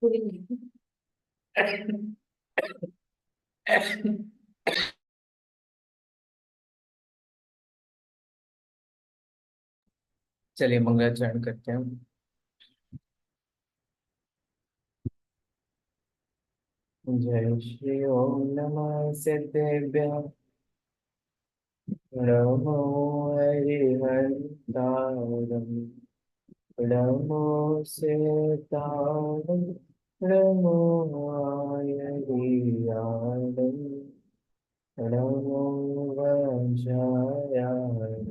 चलिए मंगलाचरण करते हैं। जय श्री ओम नमः सिद्धेभ्य नमो हरिहरतारम नमो सीतारम नमो हरियारम नमो वज्रायारम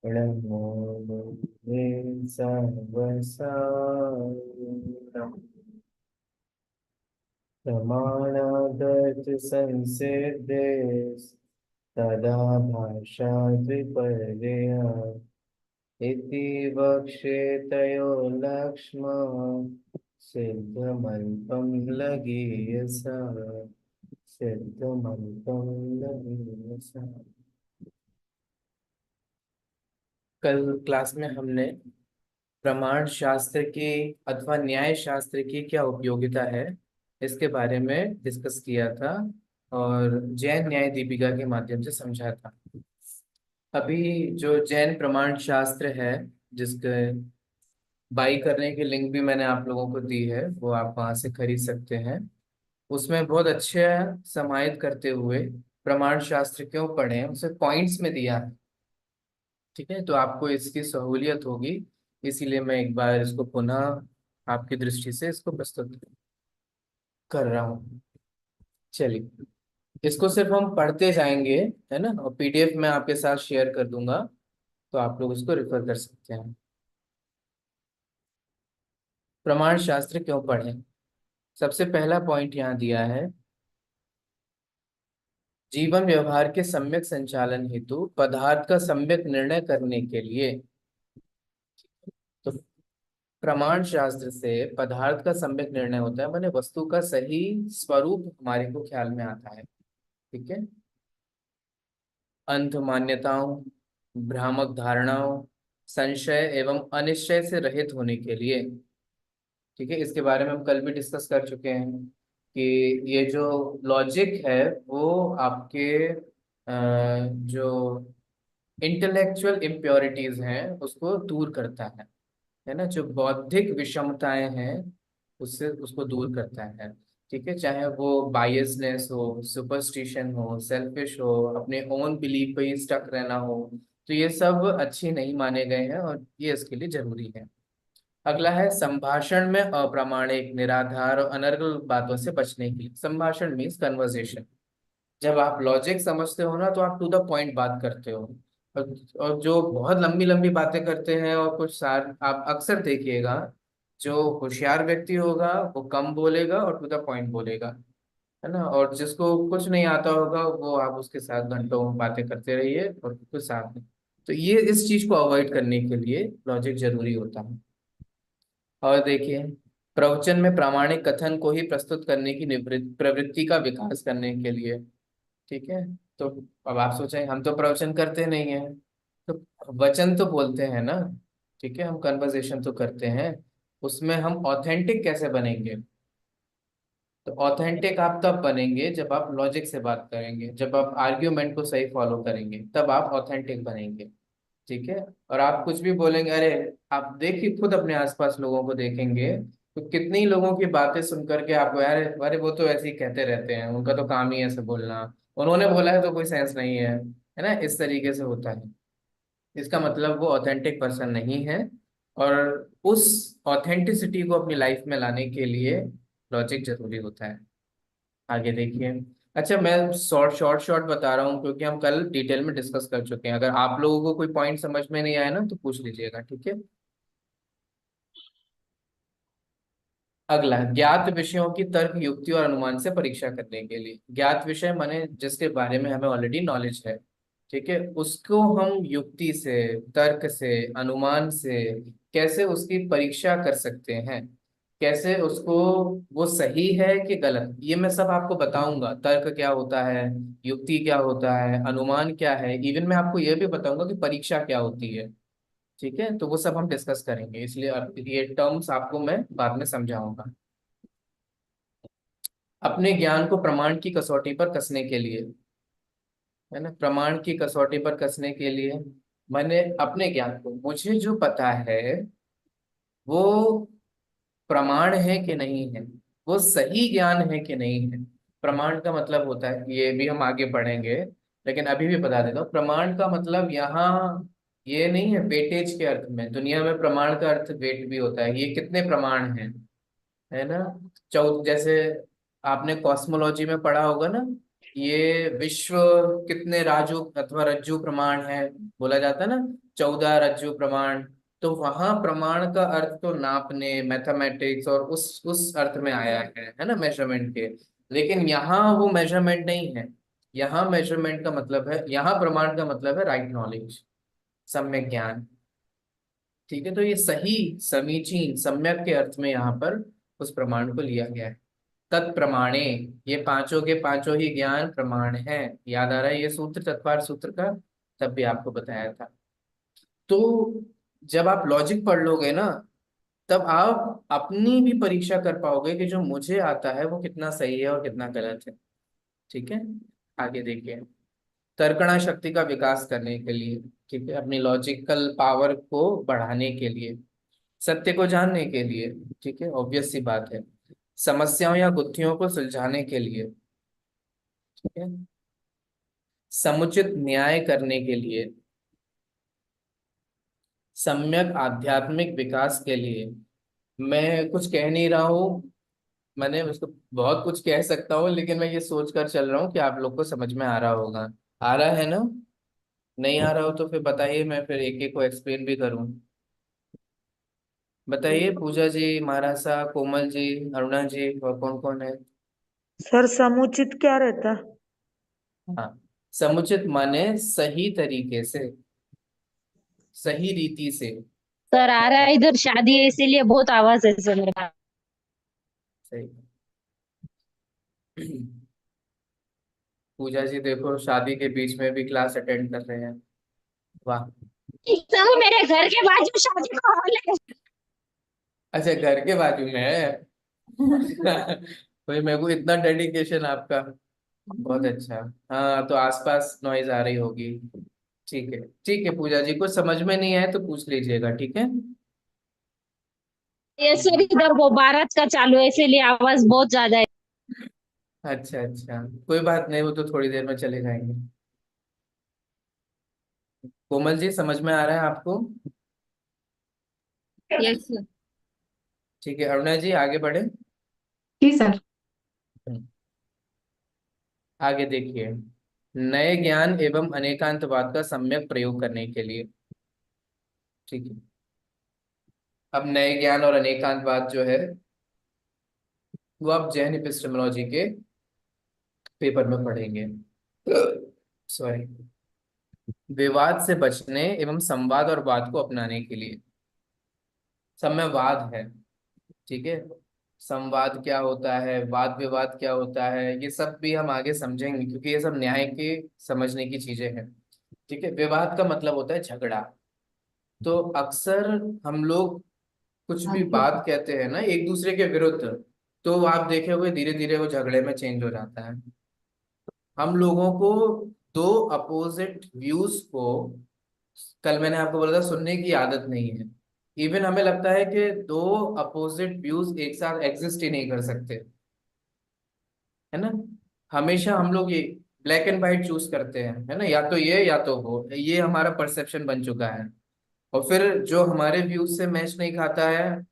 नमो बुद्धे सर्वसारम प्रमाणागत संसिद्धे तदा भाषा विपर्यया इति वक्ष्येतयो लक्ष्म सिद्धमल्पं लगीयसा सिद्धमल्पं लगीयसा। कल क्लास में हमने प्रमाण शास्त्र की अथवा न्याय शास्त्र की क्या उपयोगिता है इसके बारे में डिस्कस किया था और जैन न्याय दीपिका के माध्यम से समझा था। अभी जो जैन प्रमाण शास्त्र है, जिसके बाई करने की लिंक भी मैंने आप लोगों को दी है, वो आप वहां से खरीद सकते हैं। उसमें बहुत अच्छे समाहित करते हुए प्रमाण शास्त्र क्यों पढ़ें उसे पॉइंट्स में दिया है। ठीक है, तो आपको इसकी सहूलियत होगी, इसीलिए मैं एक बार इसको पुनः आपकी दृष्टि से इसको प्रस्तुत कर रहा हूँ। चलिए, इसको सिर्फ हम पढ़ते जाएंगे, है ना, और पीडीएफ में आपके साथ शेयर कर दूंगा, तो आप लोग इसको रेफर कर सकते हैं। प्रमाण शास्त्र क्यों पढ़ें, सबसे पहला पॉइंट यहाँ दिया है, जीवन व्यवहार के सम्यक संचालन हेतु पदार्थ का सम्यक निर्णय करने के लिए। तो प्रमाण शास्त्र से पदार्थ का सम्यक निर्णय होता है, माने वस्तु का सही स्वरूप हमारे को ख्याल में आता है। ठीक है, अंध मान्यताओं, भ्रामक धारणाओं, संशय एवं अनिश्चय से रहित होने के लिए। ठीक है, इसके बारे में हम कल भी डिस्कस कर चुके हैं कि ये जो लॉजिक है वो आपके जो इंटेलेक्चुअल इम्प्योरिटीज हैं उसको दूर करता है ना, जो बौद्धिक विषमताएं हैं उससे उसको दूर करता है। ठीक है, चाहे वो बायसनेस हो, सुपरस्टिशन हो, सेल्फिश हो, अपने ओन बिलीफ पे ही स्टक रहना हो, तो ये सब अच्छे नहीं माने गए हैं और ये इसके लिए जरूरी है। अगला है संभाषण में अप्रामाणिक, निराधार और अनर्गल बातों से बचने के लिए। संभाषण मीन्स कन्वर्सेशन। जब आप लॉजिक समझते हो ना, तो आप टू द पॉइंट बात करते हो। और जो बहुत लंबी लंबी बातें करते हैं और कुछ सार, आप अक्सर देखिएगा, जो होशियार व्यक्ति होगा वो कम बोलेगा और टू द पॉइंट बोलेगा, है ना, और जिसको कुछ नहीं आता होगा वो आप उसके साथ घंटों बातें करते रहिए और कुछ साथ नहीं। तो ये इस चीज को अवॉइड करने के लिए लॉजिक जरूरी होता है। और देखिए, प्रवचन में प्रामाणिक कथन को ही प्रस्तुत करने की प्रवृत्ति का विकास करने के लिए। ठीक है, तो अब आप सोचें, हम तो प्रवचन करते नहीं है, तो वचन तो बोलते हैं ना। ठीक है, हम कन्वर्सेशन तो करते हैं, उसमें हम ऑथेंटिक कैसे बनेंगे? तो ऑथेंटिक आप तब बनेंगे जब आप लॉजिक से बात करेंगे, जब आप आर्ग्यूमेंट को सही फॉलो करेंगे, तब आप ऑथेंटिक बनेंगे। ठीक है, और आप कुछ भी बोलेंगे, अरे आप देखिए खुद अपने आसपास लोगों को देखेंगे, तो कितनी लोगों की बातें सुन करके आपको, अरे अरे वो तो ऐसे ही कहते रहते हैं, उनका तो काम ही है ऐसे बोलना, उन्होंने बोला है तो कोई सेंस नहीं है ना, इस तरीके से होता है। इसका मतलब वो ऑथेंटिक पर्सन नहीं है। और उस ऑथेंटिसिटी को अपनी लाइफ में लाने के लिए लॉजिक जरूरी होता है। आगे देखिए। अच्छा, मैं शॉर्ट शॉर्ट शॉर्ट बता रहा हूँ क्योंकि हम कल डिटेल में डिस्कस कर चुके हैं। अगर आप लोगों को कोई पॉइंट समझ में नहीं आया ना तो पूछ लीजिएगा, ठीक है। अगला, ज्ञात विषयों की तर्क युक्ति और अनुमान से परीक्षा करने के लिए। ज्ञात विषय माने जिसके बारे में हमें ऑलरेडी नॉलेज है। ठीक है, उसको हम युक्ति से, तर्क से, अनुमान से कैसे उसकी परीक्षा कर सकते हैं, कैसे उसको, वो सही है कि गलत, ये मैं सब आपको बताऊंगा। तर्क क्या होता है, युक्ति क्या होता है, अनुमान क्या है, इवन मैं आपको यह भी बताऊंगा कि परीक्षा क्या होती है। ठीक है, तो वो सब हम डिस्कस करेंगे, इसलिए अब ये टर्म्स आपको मैं बाद में समझाऊंगा। अपने ज्ञान को प्रमाण की कसौटी पर कसने के लिए, है ना, प्रमाण की कसौटी पर कसने के लिए। मैंने अपने ज्ञान को, मुझे जो पता है वो प्रमाण है कि नहीं है, वो सही ज्ञान है कि नहीं है। प्रमाण का मतलब होता है, ये भी हम आगे पढ़ेंगे, लेकिन अभी भी बता देता हूँ, प्रमाण का मतलब यहाँ ये नहीं है वेटेज के अर्थ में। दुनिया में प्रमाण का अर्थ वेट भी होता है, ये कितने प्रमाण हैं, है ना। जैसे आपने कॉस्मोलॉजी में पढ़ा होगा ना, ये विश्व कितने राजू अथवा रज्जु प्रमाण है, बोला जाता है ना, 14 रज्जु प्रमाण। तो वहां प्रमाण का अर्थ तो नापने, मैथमेटिक्स और उस अर्थ में आया है ना, मेजरमेंट के। लेकिन यहाँ वो मेजरमेंट नहीं है। यहाँ मेजरमेंट का मतलब है, यहाँ प्रमाण का मतलब है राइट नॉलेज, सम्यक ज्ञान। ठीक है, तो ये सही, समीचीन, सम्यक के अर्थ में यहाँ पर उस प्रमाण को लिया गया है। तत्प्रमाणे, ये पांचों के पांचों ही ज्ञान प्रमाण है। याद आ रहा है ये सूत्र, चतवार सूत्र का, तब भी आपको बताया था। तो जब आप लॉजिक पढ़ लोगे ना, तब आप अपनी भी परीक्षा कर पाओगे कि जो मुझे आता है वो कितना सही है और कितना गलत है। ठीक है, आगे देखिए। तर्कणा शक्ति का विकास करने के लिए, ठीक है, अपनी लॉजिकल पावर को बढ़ाने के लिए, सत्य को जानने के लिए, ठीक है, ऑब्वियस सी बात है, समस्याओं या गुत्थियों को सुलझाने के लिए, ठीक है, समुचित न्याय करने के लिए, सम्यक आध्यात्मिक विकास के लिए। मैं कुछ कह नहीं रहा हूँ, मैंने उसको बहुत कुछ कह सकता हूँ, लेकिन मैं ये सोच कर चल रहा हूँ कि आप लोग को समझ में आ रहा होगा। आ रहा है ना? नहीं आ रहा हो तो फिर बताइए, मैं फिर एक एक को एक्सप्लेन भी करूँ। बताइए, पूजा जी, महाराजा, कोमल जी, अरुणा जी, और कौन कौन है? सर समुचित क्या रहता? हाँ, समुचित माने सही तरीके से, सही रीति से। सर आ रहा है, इधर शादी है इसीलिए बहुत आवाज है सर मेरे पास। सही। पूजा जी देखो, शादी के बीच में भी क्लास अटेंड कर रहे हैं। वाह। सर मेरे घर के बाजू शादी का हॉल है। अच्छा, घर के बाजू में है। भाई, मेरे को इतना डेडिकेशन आपका, बहुत अच्छा। हाँ, तो आसपास नॉइज आ रही होगी। ठीक है, ठीक है पूजा जी, कुछ समझ में नहीं आए तो पूछ लीजिएगा, ठीक है। ये सर इधर वो बारात का चालू है इसीलिए आवाज बहुत ज्यादा है। अच्छा अच्छा, कोई बात नहीं, वो तो थोड़ी देर में चले जाएंगे। कोमल जी, समझ में आ रहा है आपको? Yes sir. ठीक है, अरुणा जी आगे बढ़े। जी सर। आगे देखिए, नए ज्ञान एवं अनेकांतवाद का सम्यक प्रयोग करने के लिए, ठीक है। अब नए ज्ञान और अनेकांतवाद जो है, वो आप जैन एपिस्टेमोलॉजी के पेपर में पढ़ेंगे। सॉरी। विवाद से बचने एवं संवाद और वाद को अपनाने के लिए, सब में वाद है, ठीक है। संवाद क्या होता है, वाद विवाद क्या होता है, ये सब भी हम आगे समझेंगे, क्योंकि ये सब न्याय के समझने की चीजें हैं। ठीक है, विवाद का मतलब होता है झगड़ा। तो अक्सर हम लोग कुछ भी बात कहते हैं ना एक दूसरे के विरुद्ध, तो आप देखे हुए धीरे धीरे वो झगड़े में चेंज हो जाता है। हम लोगों को दो अपोजिट व्यूज को, कल मैंने आपको बोला था, सुनने की आदत नहीं है। इवन हमें लगता है कि दो अपोजिट व्यूज एक साथ एग्जिस्ट ही नहीं कर सकते, है ना। हमेशा हम लोग ये ब्लैक एंड व्हाइट चूज करते हैं, है ना, या तो ये या तो वो, ये हमारा परसेप्शन बन चुका है। और फिर जो हमारे व्यूज से मैच नहीं खाता है,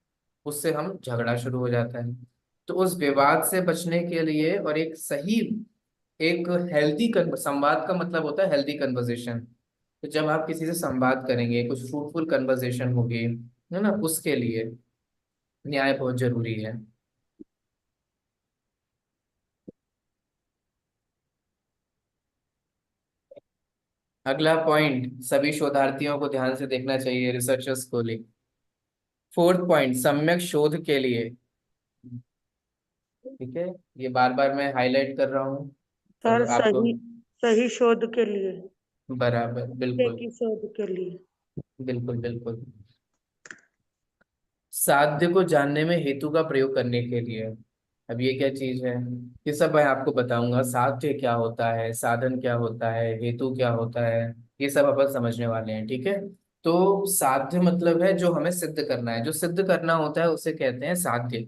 उससे हम झगड़ा शुरू हो जाता है। तो उस विवाद से बचने के लिए और एक सही, एक हेल्दी संवाद का मतलब होता है हेल्दी कन्वर्सेशन। तो जब आप किसी से संवाद करेंगे, कुछ फ्रूटफुल कन्वर्सेशन होगी, है ना, उसके लिए न्याय बहुत जरूरी है। अगला पॉइंट सभी शोधार्थियों को ध्यान से देखना चाहिए, रिसर्चर्स को लिए। फोर्थ पॉइंट, सम्यक शोध के लिए, ठीक है, ये बार बार मैं हाईलाइट कर रहा हूँ, तो सर आपको। सही, सही शोध के लिए, बराबर, सत्य बिल्कुल की शोध के लिए। बिल्कुल बिल्कुल। साध्य को जानने में हेतु का प्रयोग करने के लिए, अब ये क्या चीज है, ये सब मैं आपको बताऊंगा। साध्य क्या होता है, साधन क्या होता है, हेतु क्या होता है, ये सब अपन समझने वाले हैं, ठीक है। तो साध्य मतलब है जो हमें सिद्ध करना है, जो सिद्ध करना होता है उसे कहते हैं साध्य।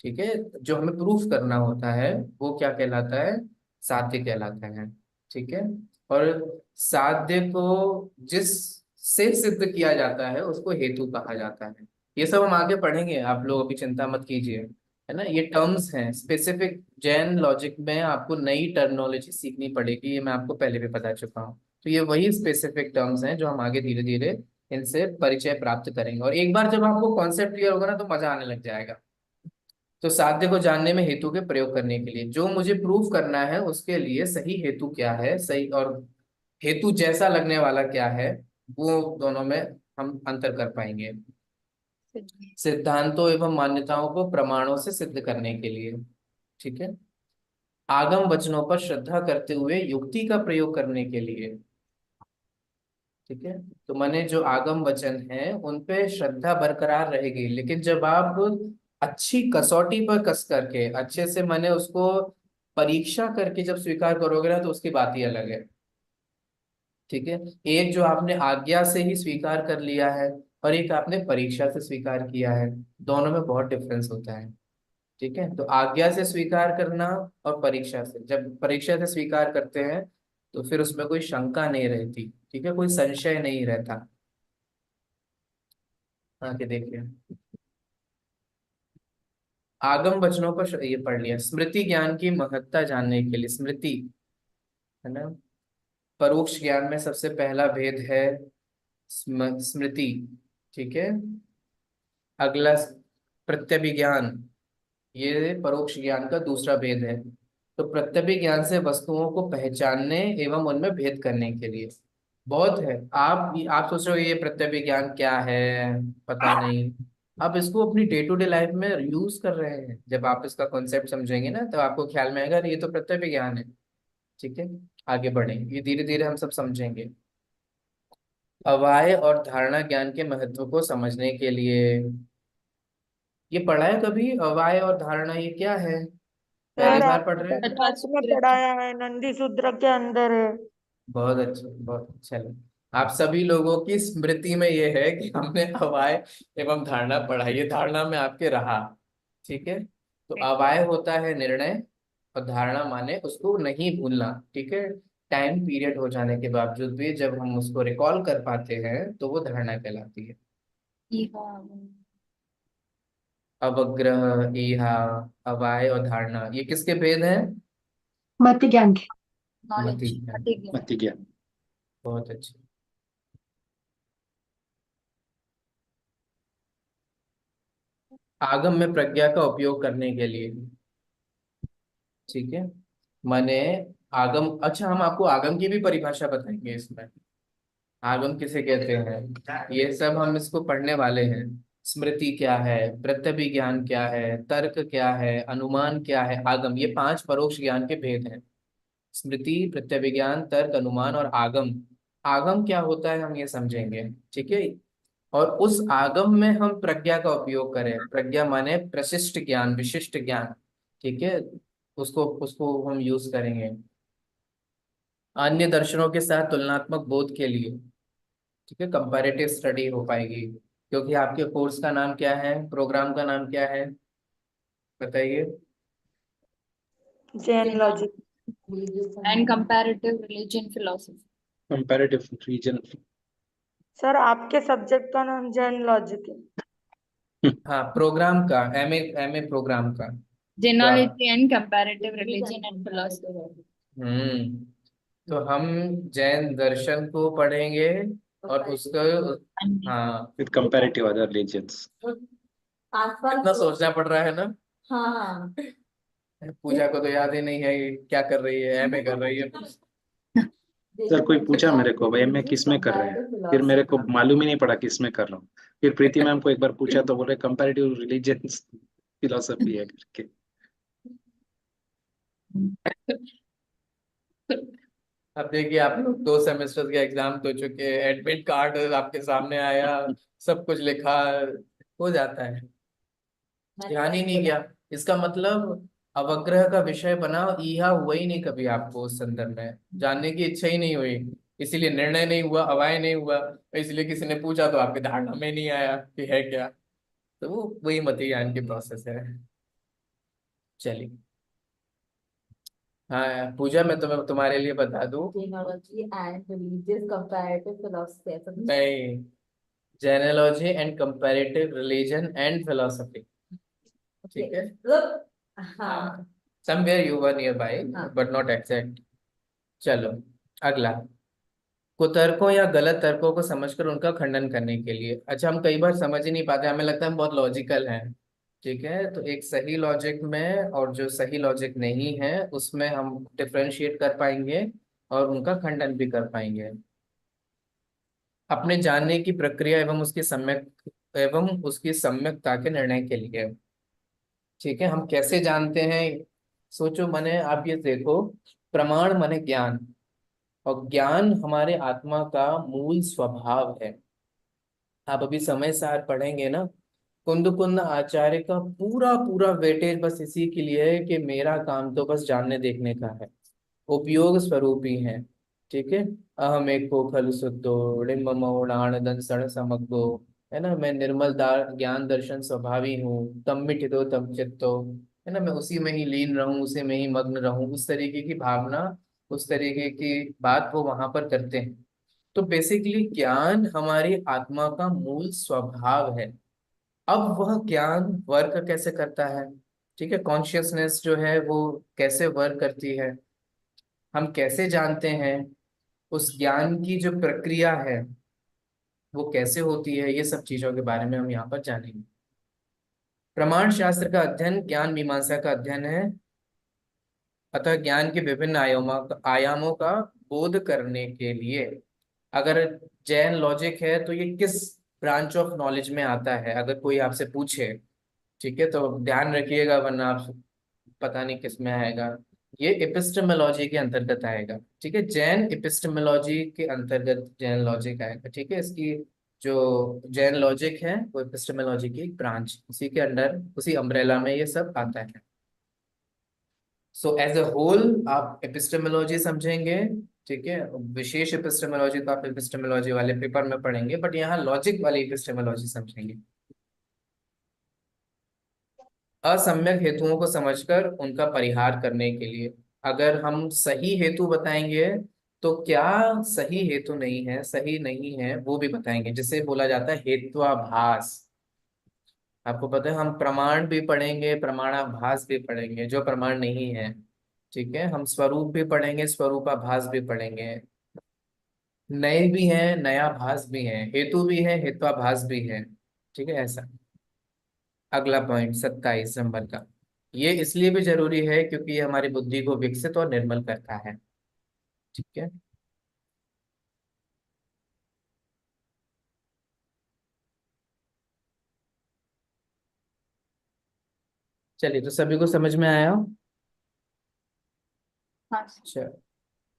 ठीक है, जो हमें प्रूफ करना होता है वो क्या कहलाता है, साध्य कहलाता है। ठीक है, और साध्य को जिस से सिद्ध किया जाता है उसको हेतु कहा जाता है। ये सब हम आगे पढ़ेंगे, आप लोग अभी चिंता मत कीजिए, है ना। ये टर्म्स हैं स्पेसिफिक, जैन लॉजिक में आपको नई टर्मिनोलॉजी सीखनी पड़ेगी, ये मैं आपको पहले भी बता चुका हूँ। तो ये वही स्पेसिफिक टर्म्स हैं जो हम आगे धीरे धीरे इनसे परिचय प्राप्त करेंगे, और एक बार जब आपको कॉन्सेप्ट क्लियर होगा ना तो मजा आने लग जाएगा। तो साध्य को जानने में हेतु के प्रयोग करने के लिए, जो मुझे प्रूफ करना है उसके लिए सही हेतु क्या है, सही और हेतु जैसा लगने वाला क्या है, वो दोनों में हम अंतर कर पाएंगे। सिद्धांतों एवं मान्यताओं को प्रमाणों से सिद्ध करने के लिए, ठीक है। आगम वचनों पर श्रद्धा करते हुए युक्ति का प्रयोग करने के लिए, ठीक है। तो माने जो आगम वचन है उन पे श्रद्धा बरकरार रहेगी, लेकिन जब आप अच्छी कसौटी पर कस करके अच्छे से माने उसको परीक्षा करके जब स्वीकार करोगे ना तो उसकी बात ही अलग है। ठीक है, एक जो आपने आज्ञा से ही स्वीकार कर लिया है और एक आपने परीक्षा से स्वीकार किया है, दोनों में बहुत डिफरेंस होता है। ठीक है, तो आज्ञा से स्वीकार करना और परीक्षा से, जब परीक्षा से स्वीकार करते हैं तो फिर उसमें कोई शंका नहीं रहती, ठीक है, कोई संशय नहीं रहता। आके देखिए, आगम वचनों पर ये पढ़ लिया। स्मृति ज्ञान की महत्ता जानने के लिए, स्मृति है ना, परोक्ष ज्ञान में सबसे पहला भेद है स्मृति। ठीक है, अगला प्रत्यभिज्ञान, ये परोक्ष ज्ञान का दूसरा भेद है। तो प्रत्यभिज्ञान से वस्तुओं को पहचानने एवं उनमें भेद करने के लिए बहुत है। आप सोच रहे हो ये प्रत्यभिज्ञान क्या है, पता नहीं। आप इसको अपनी डे टू डे लाइफ में यूज कर रहे हैं, जब आप इसका कॉन्सेप्ट समझेंगे ना तो आपको ख्याल में आएगा अरे ये तो प्रत्यभिज्ञान है। ठीक है, आगे बढ़े, ये धीरे धीरे हम सब समझेंगे। अवाय और धारणा ज्ञान के महत्व को समझने के लिए, ये पढ़ा है कभी, अवाय और धारणा ये क्या है, पहली सर बार पढ़ आपने रहे हैं। वेदांत में पढ़ाया है, नंदी सूत्र के अंदर है। बहुत अच्छा, बहुत अच्छा लगा। आप सभी लोगों की स्मृति में ये है कि हमने अवाय एवं धारणा पढ़ा, ये धारणा में आपके रहा। ठीक है, तो अवाय होता है निर्णय, और धारणा माने उसको नहीं भूलना। ठीक है, टाइम पीरियड हो जाने के बावजूद भी जब हम उसको रिकॉल कर पाते हैं तो वो धारणा कहलाती है। अवग्रह, ईहा, अवाय और धारणा ये किसके भेद हैं, मत ज्ञान के। मति ज्ञान। मति ज्ञान। बहुत अच्छे। आगम में प्रज्ञा का उपयोग करने के लिए, ठीक है, माने आगम, अच्छा हम आपको आगम की भी परिभाषा बताएंगे इसमें, आगम किसे कहते हैं ये सब हम इसको पढ़ने वाले हैं। स्मृति क्या है, प्रत्यभिज्ञान क्या है, तर्क क्या है, अनुमान क्या है, आगम, ये पांच परोक्ष ज्ञान के भेद हैं। स्मृति, प्रत्यभिज्ञान, तर्क, अनुमान और आगम। आगम क्या होता है हम ये समझेंगे, ठीक है। और उस आगम में हम प्रज्ञा का उपयोग करें, प्रज्ञा माने प्रशिष्ट ज्ञान, विशिष्ट ज्ञान। ठीक है, उसको उसको हम यूज करेंगे अन्य दर्शनों के साथ तुलनात्मक बोध के लिए। ठीक है, कंपैरेटिव स्टडी हो पाएगी, क्योंकि आपके कोर्स का नाम क्या है, प्रोग्राम का नाम क्या है, बताइए। Jain logic. and comparative religion philosophy. Comparative region. Sir आपके सब्जेक्ट का नाम जैन लॉजिक है। हाँ, प्रोग्राम का, एमए, एमए प्रोग्राम का। तो आप, Genealogy and comparative religion and philosophy. हम्म, तो हम जैन दर्शन को पढ़ेंगे और उसका, हाँ, विद कंपैरेटिव अदर रिलीजियंस। कितना सोचना पड़ रहा है ना। हाँ। पूजा को तो याद ही नहीं है ये क्या कर रही है, एमए कर रही है। सर कोई पूछा मेरे को भाई मैं किस में कर रहे हैं, फिर मेरे को मालूम ही नहीं पड़ा किस में कर रहा हूँ। फिर प्रीति मैम को एक बार पूछा तो बोले कंपैरेटिव रिलीजियंस फिलोसफी है करके। अब देखिए, आप लोग 2 सेमेस्टर के एग्जाम तो चुके, एडमिट कार्ड आपके सामने आया, सब कुछ लिखा, हो जाता है, ध्यान ही नहीं गया। इसका मतलब अवग्रह का विषय बना, यह हुआ ही नहीं कभी आपको उस संदर्भ में, जानने की इच्छा ही नहीं हुई, इसीलिए निर्णय नहीं हुआ, अवाय नहीं हुआ, इसलिए किसी ने पूछा तो आपकी धारणा में नहीं आया कि है क्या। तो वो वही मति ज्ञान की प्रोसेस है। चलिए, हाँ पूजा, मैं तुम्हारे लिए बता दूं। Genealogy and religious comparative philosophy ऐसा कुछ? नहीं, genealogy and comparative religion and philosophy, ठीक है। मतलब हाँ somewhere you were nearby, हाँ। But not exact. चलो, अगला, कुतर्कों या गलत तर्कों को समझकर उनका खंडन करने के लिए। अच्छा, हम कई बार समझ ही नहीं पाते, हमें लगता है हम बहुत लॉजिकल हैं, ठीक है। तो एक सही लॉजिक में और जो सही लॉजिक नहीं है उसमें हम डिफरेंशिएट कर पाएंगे और उनका खंडन भी कर पाएंगे। अपने जानने की प्रक्रिया एवं उसकी सम्यकता के निर्णय के लिए, ठीक है। हम कैसे जानते हैं, सोचो, माने आप ये देखो, प्रमाण माने ज्ञान, और ज्ञान हमारे आत्मा का मूल स्वभाव है। आप अभी समय सार पढ़ेंगे ना, कुंद कुंद आचार्य का पूरा पूरा वेटेज बस इसी के लिए है कि मेरा काम तो बस जानने देखने का है, उपयोग स्वरूप ही है, ठीक है। अहम एको खल शुद्धो डिम्ब मौड़ान सण समग्गो, है ना, मैं निर्मल ज्ञान दर्शन स्वभावी हूँ, तम मिठितो तम चित्तो, है ना, मैं उसी में ही लीन रहूं, उसी में ही मग्न रहूं, उस तरीके की भावना, उस तरीके की बात वो वहां पर करते हैं। तो बेसिकली ज्ञान हमारी आत्मा का मूल स्वभाव है। अब वह ज्ञान वर्क कैसे करता है, ठीक है, कॉन्शियसनेस जो है वो कैसे वर्क करती है, हम कैसे जानते हैं, उस ज्ञान की जो प्रक्रिया है वो कैसे होती है, ये सब चीजों के बारे में हम यहाँ पर जानेंगे। प्रमाण शास्त्र का अध्ययन ज्ञान मीमांसा का अध्ययन है, अतः ज्ञान के विभिन्न आयामों का बोध करने के लिए। अगर जैन लॉजिक है तो ये किस ब्रांच ऑफ नॉलेज में आता है, अगर कोई आपसे पूछे, ठीक है, तो ध्यान रखिएगा, वरना आप पता नहीं किस में आएगा। ये एपिस्टेमोलॉजी के अंतर्गत आएगा, ठीक है, जैन एपिस्टेमोलॉजी के अंतर्गत जैन लॉजिक आएगा, ठीक है। इसकी जो जैन लॉजिक है वो एपिस्टेमोलॉजी की एक ब्रांच, उसी के अंडर, उसी अम्ब्रेला में ये सब आता है। सो एज अ होल आप एपिस्टेमोलॉजी समझेंगे, ठीक है। विशेष एपिस्टेमोलॉजी तो आप एपिस्टेमोलॉजी वाले पेपर में पढ़ेंगे, बट यहाँ लॉजिक वाली एपिस्टेमोलॉजी समझेंगे। असम्यक हेतुओं को समझकर उनका परिहार करने के लिए। अगर हम सही हेतु बताएंगे तो क्या सही हेतु नहीं है, सही नहीं है, वो भी बताएंगे, जिसे बोला जाता है हेत्वाभास। आपको पता है हम प्रमाण भी पढ़ेंगे, प्रमाणाभास भी पढ़ेंगे, जो प्रमाण नहीं है, ठीक है। हम स्वरूप भी पढ़ेंगे, स्वरूपाभास भी पढ़ेंगे, नए भी हैं, नयाभास भी है, हेतु भी है, हेत्वाभास भी है, ठीक है, ऐसा। अगला पॉइंट 27 नंबर का, ये इसलिए भी जरूरी है क्योंकि ये हमारी बुद्धि को विकसित और निर्मल करता है, ठीक है। चलिए, तो सभी को समझ में आया। हाँ। अच्छा,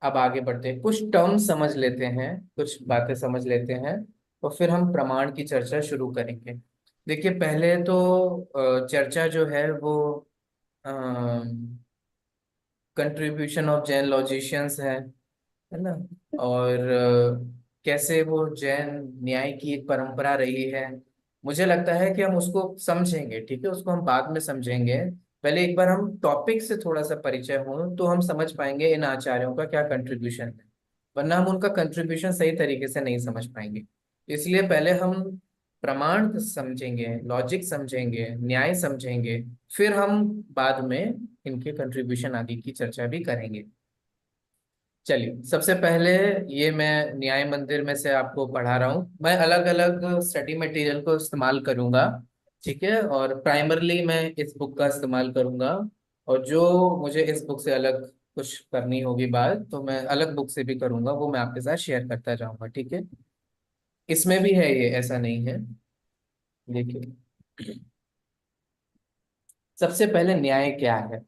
अब आगे बढ़ते हैं, कुछ टर्म समझ लेते हैं, कुछ बातें समझ लेते हैं, और फिर हम प्रमाण की चर्चा शुरू करेंगे। देखिए, पहले तो चर्चा जो है वो कंट्रीब्यूशन ऑफ जैन लॉजिशियंस है ना, और कैसे वो जैन न्याय की एक परंपरा रही है। मुझे लगता है कि हम उसको समझेंगे, ठीक है, उसको हम बाद में समझेंगे। पहले एक बार हम टॉपिक से थोड़ा सा परिचय हो तो हम समझ पाएंगे इन आचार्यों का क्या कंट्रीब्यूशन है, वरना हम उनका कंट्रीब्यूशन सही तरीके से नहीं समझ पाएंगे। इसलिए पहले हम प्रमाण समझेंगे, लॉजिक समझेंगे, न्याय समझेंगे, फिर हम बाद में इनके कंट्रीब्यूशन आदि की चर्चा भी करेंगे। चलिए, सबसे पहले ये मैं न्याय मंदिर में से आपको पढ़ा रहा हूँ, मैं अलग अलग स्टडी मटेरियल को इस्तेमाल करूंगा, ठीक है, और प्राइमरली मैं इस बुक का इस्तेमाल करूंगा, और जो मुझे इस बुक से अलग कुछ करनी होगी बात तो मैं अलग बुक से भी करूंगा, वो मैं आपके साथ शेयर करता जाऊंगा, ठीक है। इसमें भी है ये, ऐसा नहीं है। देखिए, सबसे पहले न्याय क्या है,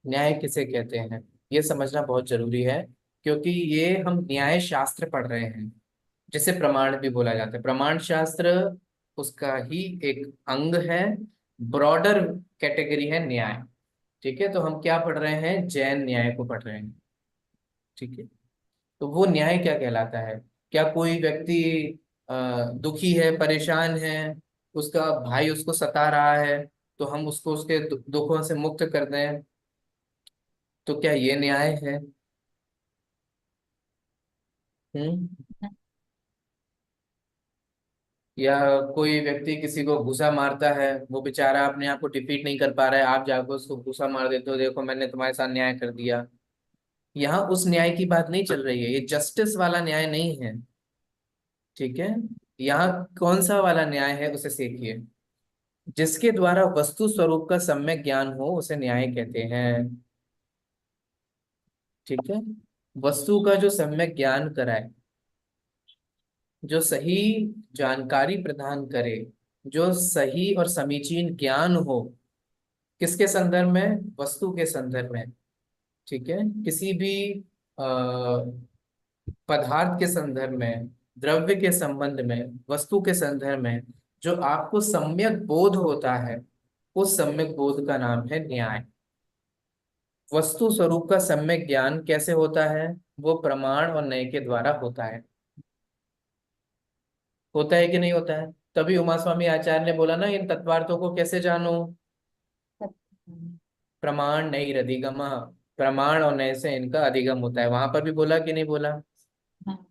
न्याय किसे कहते हैं, ये समझना बहुत जरूरी है, क्योंकि ये हम न्याय शास्त्र पढ़ रहे हैं, जिसे प्रमाण भी बोला जाता है। प्रमाण शास्त्र उसका ही एक अंग है, ब्रॉडर कैटेगरी है न्याय। ठीक है, तो हम क्या पढ़ रहे हैं, जैन न्याय को पढ़ रहे हैं। ठीक है, तो वो न्याय क्या कहलाता है? क्या कोई व्यक्ति दुखी है, परेशान है, उसका भाई उसको सता रहा है, तो हम उसको उसके दुखों से मुक्त कर दें, तो क्या ये न्याय है? हम्म। या कोई व्यक्ति किसी को घूसा मारता है, वो बेचारा अपने आप को डिफीट नहीं कर पा रहा है, आप जाकर उसको घूसा मार देते हो, देखो मैंने तुम्हारे साथ न्याय कर दिया। यहाँ उस न्याय की बात नहीं चल रही है, ये जस्टिस वाला न्याय नहीं है। ठीक है, यहाँ कौन सा वाला न्याय है उसे सीखिए। जिसके द्वारा वस्तु स्वरूप का सम्यक ज्ञान हो उसे न्याय कहते हैं। ठीक है, वस्तु का जो सम्यक ज्ञान कराए, जो सही जानकारी प्रदान करे, जो सही और समीचीन ज्ञान हो, किसके संदर्भ में, वस्तु के संदर्भ में। ठीक है, किसी भी पदार्थ के संदर्भ में, द्रव्य के संबंध में, वस्तु के संदर्भ में जो आपको सम्यक बोध होता है, उस सम्यक बोध का नाम है न्याय। वस्तु स्वरूप का सम्यक ज्ञान कैसे होता है? वो प्रमाण और न्याय के द्वारा होता है। होता है कि नहीं होता है? तभी उमा स्वामी आचार्य ने बोला ना, इन तत्वार्थों को कैसे जानो? प्रमाण नहीं अधिगम। प्रमाण और न्याय से इनका अधिगम होता है, वहां पर भी बोला कि नहीं बोला? हाँ।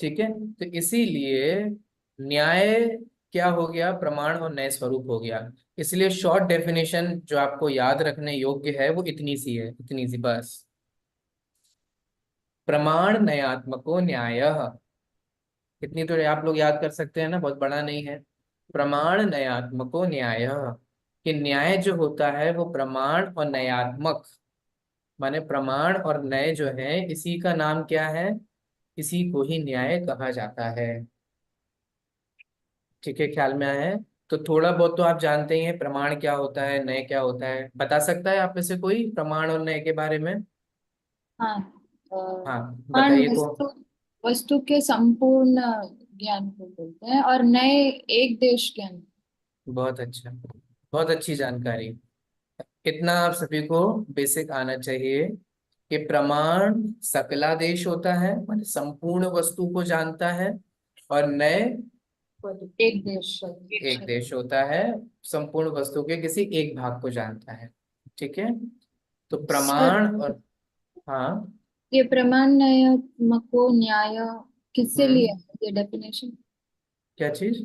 ठीक है, तो इसीलिए न्याय क्या हो गया, प्रमाण और न्याय स्वरूप हो गया। इसलिए शॉर्ट डेफिनेशन जो आपको याद रखने योग्य है वो इतनी सी है, इतनी सी बस। प्रमाण न्यायात्मको न्याय, इतनी तो आप लोग याद कर सकते हैं ना, बहुत बड़ा नहीं है। प्रमाण न्यायात्मको न्याय, कि न्याय जो होता है वो प्रमाण और न्यायात्मक, माने प्रमाण और न्याय जो है, इसी का नाम क्या है, इसी को ही न्याय कहा जाता है। ठीक है, ख्याल में आया है? तो थोड़ा बहुत तो आप जानते ही हैं प्रमाण क्या होता है, न्याय क्या होता है। बता सकता है आप में से कोई प्रमाण और न्याय के बारे में? हाँ, हाँ, मान बताइए तो। वस्तु वस्तु के संपूर्ण ज्ञान को बोलते हैं, और नए एक देश ज्ञान। बहुत अच्छा, बहुत अच्छी जानकारी। इतना आप सभी को बेसिक आना चाहिए कि प्रमाण सकलादेश होता है, माने संपूर्ण वस्तु को जानता है, और न्याय एक देश एक एक क्षेत्र। देश होता है, संपूर्ण वस्तु के किसी एक भाग को जानता है। ठीक है, तो सर, प्रमाण और, हाँ। ये प्रमाण न्यायात्मको न्याय किससे लिया हम्म, है ये डेफिनेशन? क्या चीज?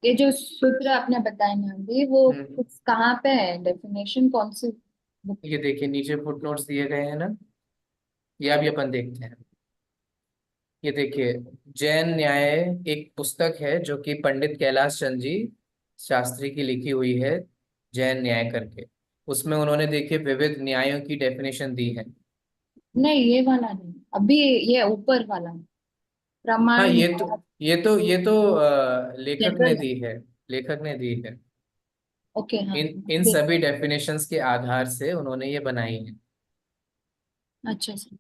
ये जो सूत्र आपने बताए ना अभी, वो हम्म, कुछ कहाँ पे है डेफिनेशन, कौन सी book? ये देखिए नीचे फुटनोट्स दिए गए हैं ना, ये अभी अपन देखते हैं। ये देखिए, जैन न्याय एक पुस्तक है जो कि पंडित कैलाश चंद जी शास्त्री की लिखी हुई है, जैन न्याय करके। उसमें उन्होंने देखिए विविध न्यायों की डेफिनेशन दी है। नहीं, ये वाला नहीं, अभी ये ऊपर वाला हाँ, प्रमाण ये तो लेखक ने जनरल। दी है, लेखक ने दी है। ओके, हाँ। इन सभी डेफिनेशंस के आधार से उन्होंने ये बनाई है। अच्छा सर।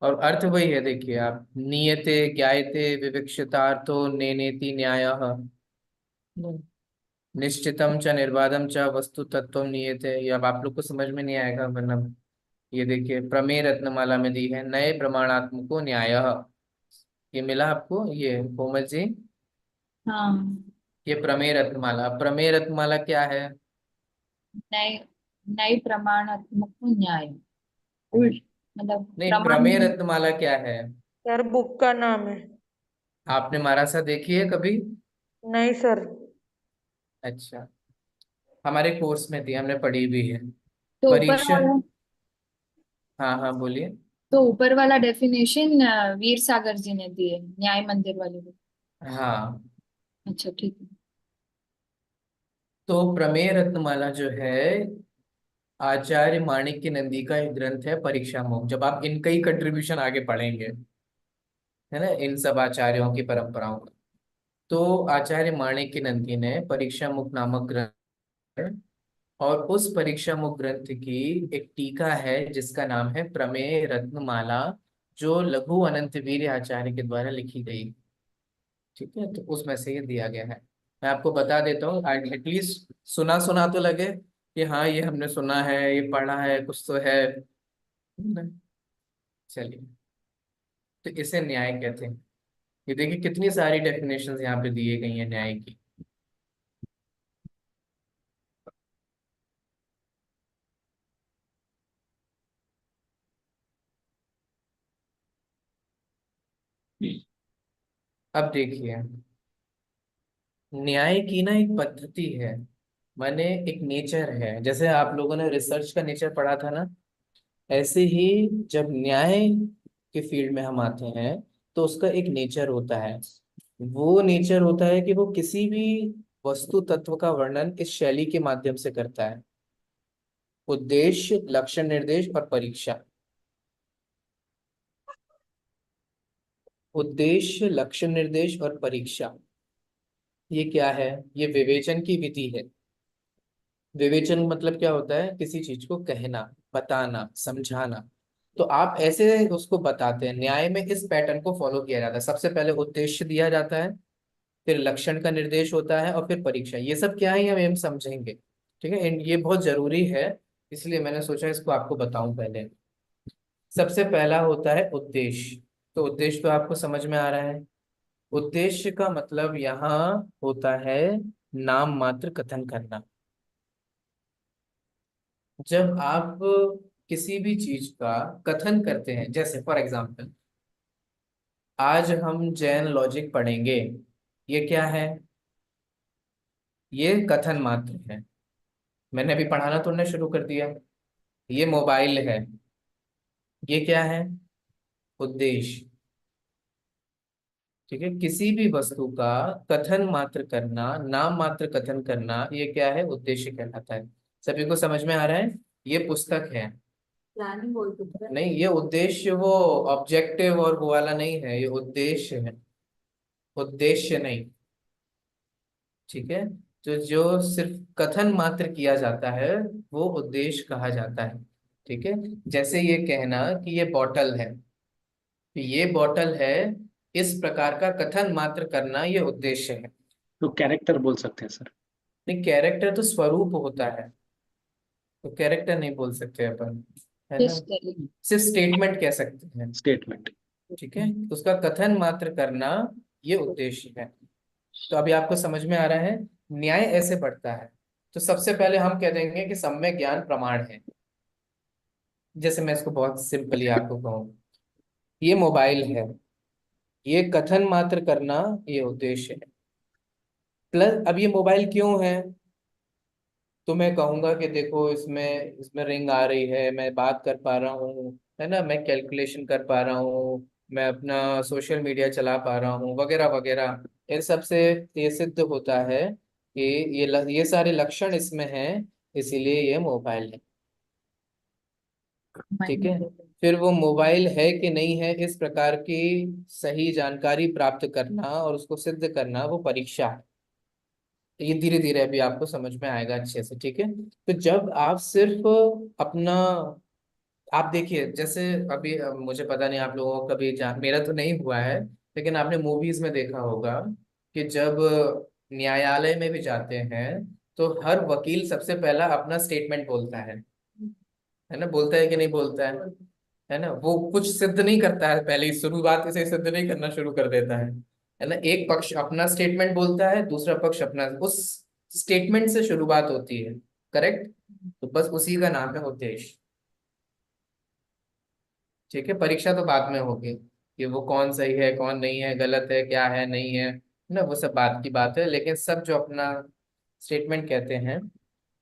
और अर्थ वही है, देखिए आप, नियते ज्ञायते विवक्षितार्थो नेनेति न्यायः, निश्चितम च निर्बाधम च वस्तु तत्व नियते। ये अब आप लोग को समझ में नहीं आएगा वरना। ये देखिए प्रमेय रत्नमाला में दी है, नए प्रमाणात्मको न्याय। ये मिला आपको ये कोमल जी? हाँ, ये प्रमेय रत्नमाला, प्रमेय रत्नमाला क्या है? नए नए प्रमाणात्मक न्याय, उल्ट, मतलब नहीं, प्रमाण प्रमेय रत्नमाला क्या है? सर बुक का नाम है। आपने मारा सा देखी है कभी? नहीं सर। अच्छा, हमारे कोर्स में थी, हमने पढ़ी भी है। तो ऊपर परीक्षा, वाला हाँ हाँ बोलिए। तो ऊपर वाला डेफिनेशन वीर सागर जी ने दिए, न्याय मंदिर वाले को। हाँ, अच्छा, ठीक है। तो प्रमेय रत्नमाला जो है आचार्य माणिक्य नंदी का एक ग्रंथ है, परीक्षा मुख। जब आप इनका ही कंट्रीब्यूशन आगे पढ़ेंगे, है ना, इन सब आचार्यों की परंपराओं का, तो आचार्य माणिक्य नंदी ने परीक्षा मुख नामक ग्रंथ, और उस परीक्षा मुख ग्रंथ की एक टीका है जिसका नाम है प्रमेय रत्नमाला, जो लघु अनंत वीर आचार्य के द्वारा लिखी गई। ठीक है, तो उसमें से ये दिया गया है। मैं आपको बता देता हूँ, एटलीस्ट सुना सुना तो लगे कि हाँ ये हमने सुना है, ये पढ़ा है, कुछ तो है। चलिए, तो इसे न्याय कहते हैं। ये देखिए कितनी सारी डेफिनेशंस यहाँ पे दिए गई हैं न्याय की। अब देखिए, न्याय की ना एक पद्धति है, माने एक नेचर है। जैसे आप लोगों ने रिसर्च का नेचर पढ़ा था ना, ऐसे ही जब न्याय के फील्ड में हम आते हैं तो उसका एक नेचर होता है। वो नेचर होता है कि वो किसी भी वस्तु तत्व का वर्णन इस शैली के माध्यम से करता है। उद्देश्य, लक्षण निर्देश और परीक्षा। उद्देश्य, लक्षण निर्देश और परीक्षा, ये क्या है? ये विवेचन की विधि है। विवेचन मतलब क्या होता है? किसी चीज को कहना, बताना, समझाना। तो आप ऐसे उसको बताते हैं। न्याय में इस पैटर्न को फॉलो किया जाता है। सबसे पहले उद्देश्य दिया जाता है, फिर लक्षण का निर्देश होता है, और फिर परीक्षा। ये सब क्या है हम समझेंगे, ठीक है। ये बहुत जरूरी है, इसलिए मैंने सोचा इसको आपको बताऊं पहले। सबसे पहला होता है उद्देश्य। तो उद्देश्य तो आपको समझ में आ रहा है। उद्देश्य का मतलब यहाँ होता है नाम मात्र कथन करना। जब आप किसी भी चीज का कथन करते हैं, जैसे फॉर एग्जाम्पल आज हम जैन लॉजिक पढ़ेंगे, ये क्या है? ये कथन मात्र है। मैंने अभी पढ़ाना तुमने शुरू कर दिया। ये मोबाइल है, ये क्या है? उद्देश्य। ठीक है, किसी भी वस्तु का कथन मात्र करना, नाम मात्र कथन करना, ये क्या है? उद्देश्य कहलाता है। सभी को समझ में आ रहा है? ये पुस्तक है। प्लानिंग बोल सकते हैं। नहीं, ये उद्देश्य वो ऑब्जेक्टिव और वो वाला नहीं है, ये उद्देश्य है, उद्देश्य नहीं। ठीक है, तो जो सिर्फ कथन मात्र किया जाता है वो उद्देश्य कहा जाता है। ठीक है, जैसे ये कहना कि ये बॉटल है, तो ये बॉटल है, इस प्रकार का कथन मात्र करना ये उद्देश्य है। तो कैरेक्टर बोल सकते हैं सर। नहीं, कैरेक्टर तो स्वरूप होता है, तो कैरेक्टर नहीं बोल सकते अपन, है ना। हिस्टरी। सिर्फ स्टेटमेंट कह सकते हैं। स्टेटमेंट। ठीक है, उसका कथन मात्र करना ये उद्देश्य है। तो अभी आपको समझ में आ रहा है न्याय ऐसे बढ़ता है। तो सबसे पहले हम कह देंगे कि सम्यक ज्ञान प्रमाण है। जैसे मैं इसको बहुत सिंपली आपको कहूँ, ये मोबाइल है, ये कथन मात्र करना ये उद्देश्य है। प्लस अब ये मोबाइल क्यों है, तो मैं कहूंगा कि देखो इसमें इसमें रिंग आ रही है, मैं बात कर पा रहा हूँ, है ना, मैं कैलकुलेशन कर पा रहा हूँ, मैं अपना सोशल मीडिया चला पा रहा हूँ, वगैरह वगैरह। इन सब से ये सिद्ध होता है कि ये सारे लक्षण इसमें हैं, इसीलिए ये मोबाइल है। ठीक है, फिर वो मोबाइल है कि नहीं है, इस प्रकार की सही जानकारी प्राप्त करना और उसको सिद्ध करना वो परीक्षा है। ये धीरे धीरे अभी आपको समझ में आएगा अच्छे से। ठीक है, तो जब आप सिर्फ अपना, आप देखिए जैसे अभी मुझे पता नहीं आप लोगों को कभी जान, मेरा तो नहीं हुआ है, लेकिन आपने मूवीज में देखा होगा कि जब न्यायालय में भी जाते हैं तो हर वकील सबसे पहला अपना स्टेटमेंट बोलता है ना, बोलता है कि नहीं बोलता है ना। वो कुछ सिद्ध नहीं करता है, पहले ही शुरुआत से सिद्ध नहीं करना शुरू कर देता है ना। एक पक्ष अपना स्टेटमेंट बोलता है, दूसरा पक्ष अपना, उस स्टेटमेंट से शुरुआत होती है। करेक्ट, तो बस उसी का नाम है उद्देश्य। ठीक है, परीक्षा तो बाद में होगी कि वो कौन सही है, कौन नहीं है, गलत है, क्या है, नहीं है ना, वो सब बात की बात है। लेकिन सब जो अपना स्टेटमेंट कहते हैं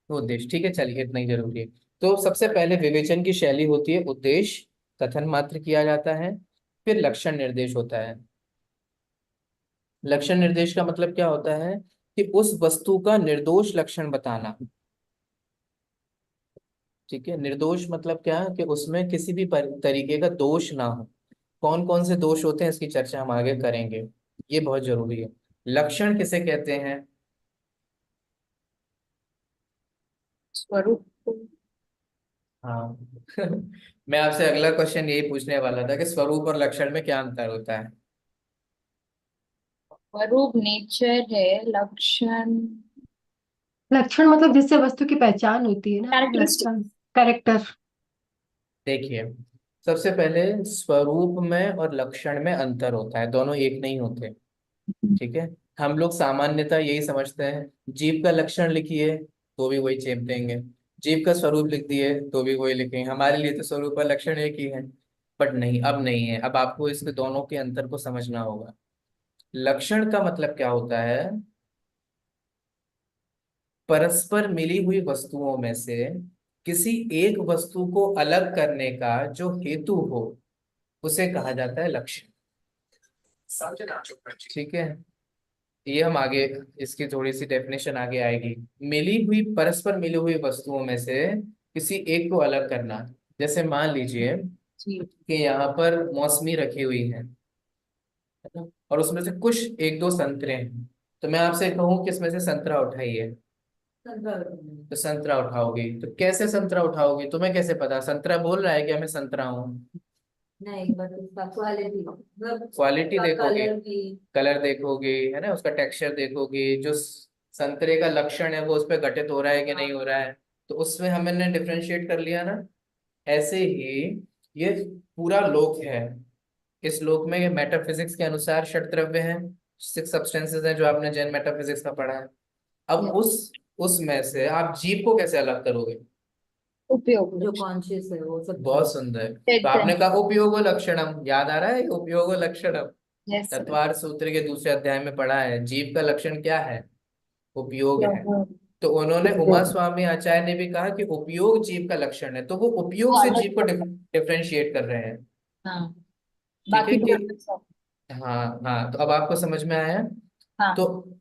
वो उद्देश्य। ठीक है, चलिए इतना ही जरूरी है। तो सबसे पहले विवेचन की शैली होती है उद्देश्य, कथन मात्र किया जाता है, फिर लक्षण निर्देश होता है। लक्षण निर्देश का मतलब क्या होता है कि उस वस्तु का निर्दोष लक्षण बताना। ठीक है, निर्दोष मतलब क्या कि उसमें किसी भी तरीके का दोष ना हो। कौन कौन से दोष होते हैं इसकी चर्चा हम आगे करेंगे, ये बहुत जरूरी है। लक्षण किसे कहते हैं? स्वरूप। हाँ मैं आपसे अगला क्वेश्चन यही पूछने वाला था कि स्वरूप और लक्षण में क्या अंतर होता है। स्वरूप नेचर है, लक्षण लक्षण मतलब जिससे वस्तु की पहचान होती है ना, कैरेक्टरिस्टिक। लक्षण, कैरेक्टर। देखिए, सबसे पहले स्वरूप में और लक्षण में अंतर होता है, दोनों एक नहीं होते। ठीक है, हम लोग सामान्यतः यही समझते हैं, जीव का लक्षण लिखिए तो भी वही चेप देंगे, जीव का स्वरूप लिख दिए तो भी वही लिखेंगे, हमारे लिए तो स्वरूप और लक्षण एक ही है। बट नहीं, अब नहीं है, अब आपको इसके दोनों के अंतर को समझना होगा। लक्षण का मतलब क्या होता है? परस्पर मिली हुई वस्तुओं में से किसी एक वस्तु को अलग करने का जो हेतु हो, उसे कहा जाता है लक्षण। ठीक है, ये हम आगे, इसकी थोड़ी सी डेफिनेशन आगे आएगी। मिली हुई, परस्पर मिली हुई वस्तुओं में से किसी एक को अलग करना। जैसे मान लीजिए जी। कि यहाँ पर मौसमी रखी हुई है ना, और उसमें से कुछ एक दो संतरे हैं, तो मैं आपसे कहूँ कि इसमें से संतरा उठाइए, तो संतरा उठाओगी, तो कैसे संतरा उठाओगी? तुम्हें कैसे पता? संतरा बोल रहा है कि मैं संतरा हूँ। नहीं, बट उसका क्वालिटी, क्वालिटी देखोगे, कलर की। कलर देखोगे, है ना, उसका टेक्सचर देखोगे, जो संतरे का लक्षण है वो उस पर घटित हो रहा है कि नहीं हो रहा है, तो उसमें हमने डिफ्रेंशिएट कर लिया ना। ऐसे ही ये पूरा लोक है, इस लोक में ये मेटाफिजिक्स के अनुसार षट द्रव्य हैं, सिक्स सब्सटेंसेस हैं, जो आपने जैन मेटाफिजिक्स में पढ़ा है। अब उसमें से आप जीव को कैसे अलग करोगे? उपयोग जो कॉन्शियस है वो सब। बहुत सुंदर, तो आपने कहा उपयोगो लक्षणम, याद आ रहा है उपयोगो लक्षणम? Yes sir. तत्वार सूत्र के दूसरे अध्याय में पढ़ा है, जीव का लक्षण क्या है? उपयोग है। तो उन्होंने, उमा स्वामी आचार्य ने भी कहा कि उपयोग जीव का लक्षण है, तो वो उपयोग से जीव को डिफरेंशिएट कर रहे हैं। हाँ, ठीक है बाकी कि, तो सब। हाँ हाँ, तो अब आपको समझ में आया। हाँ। तो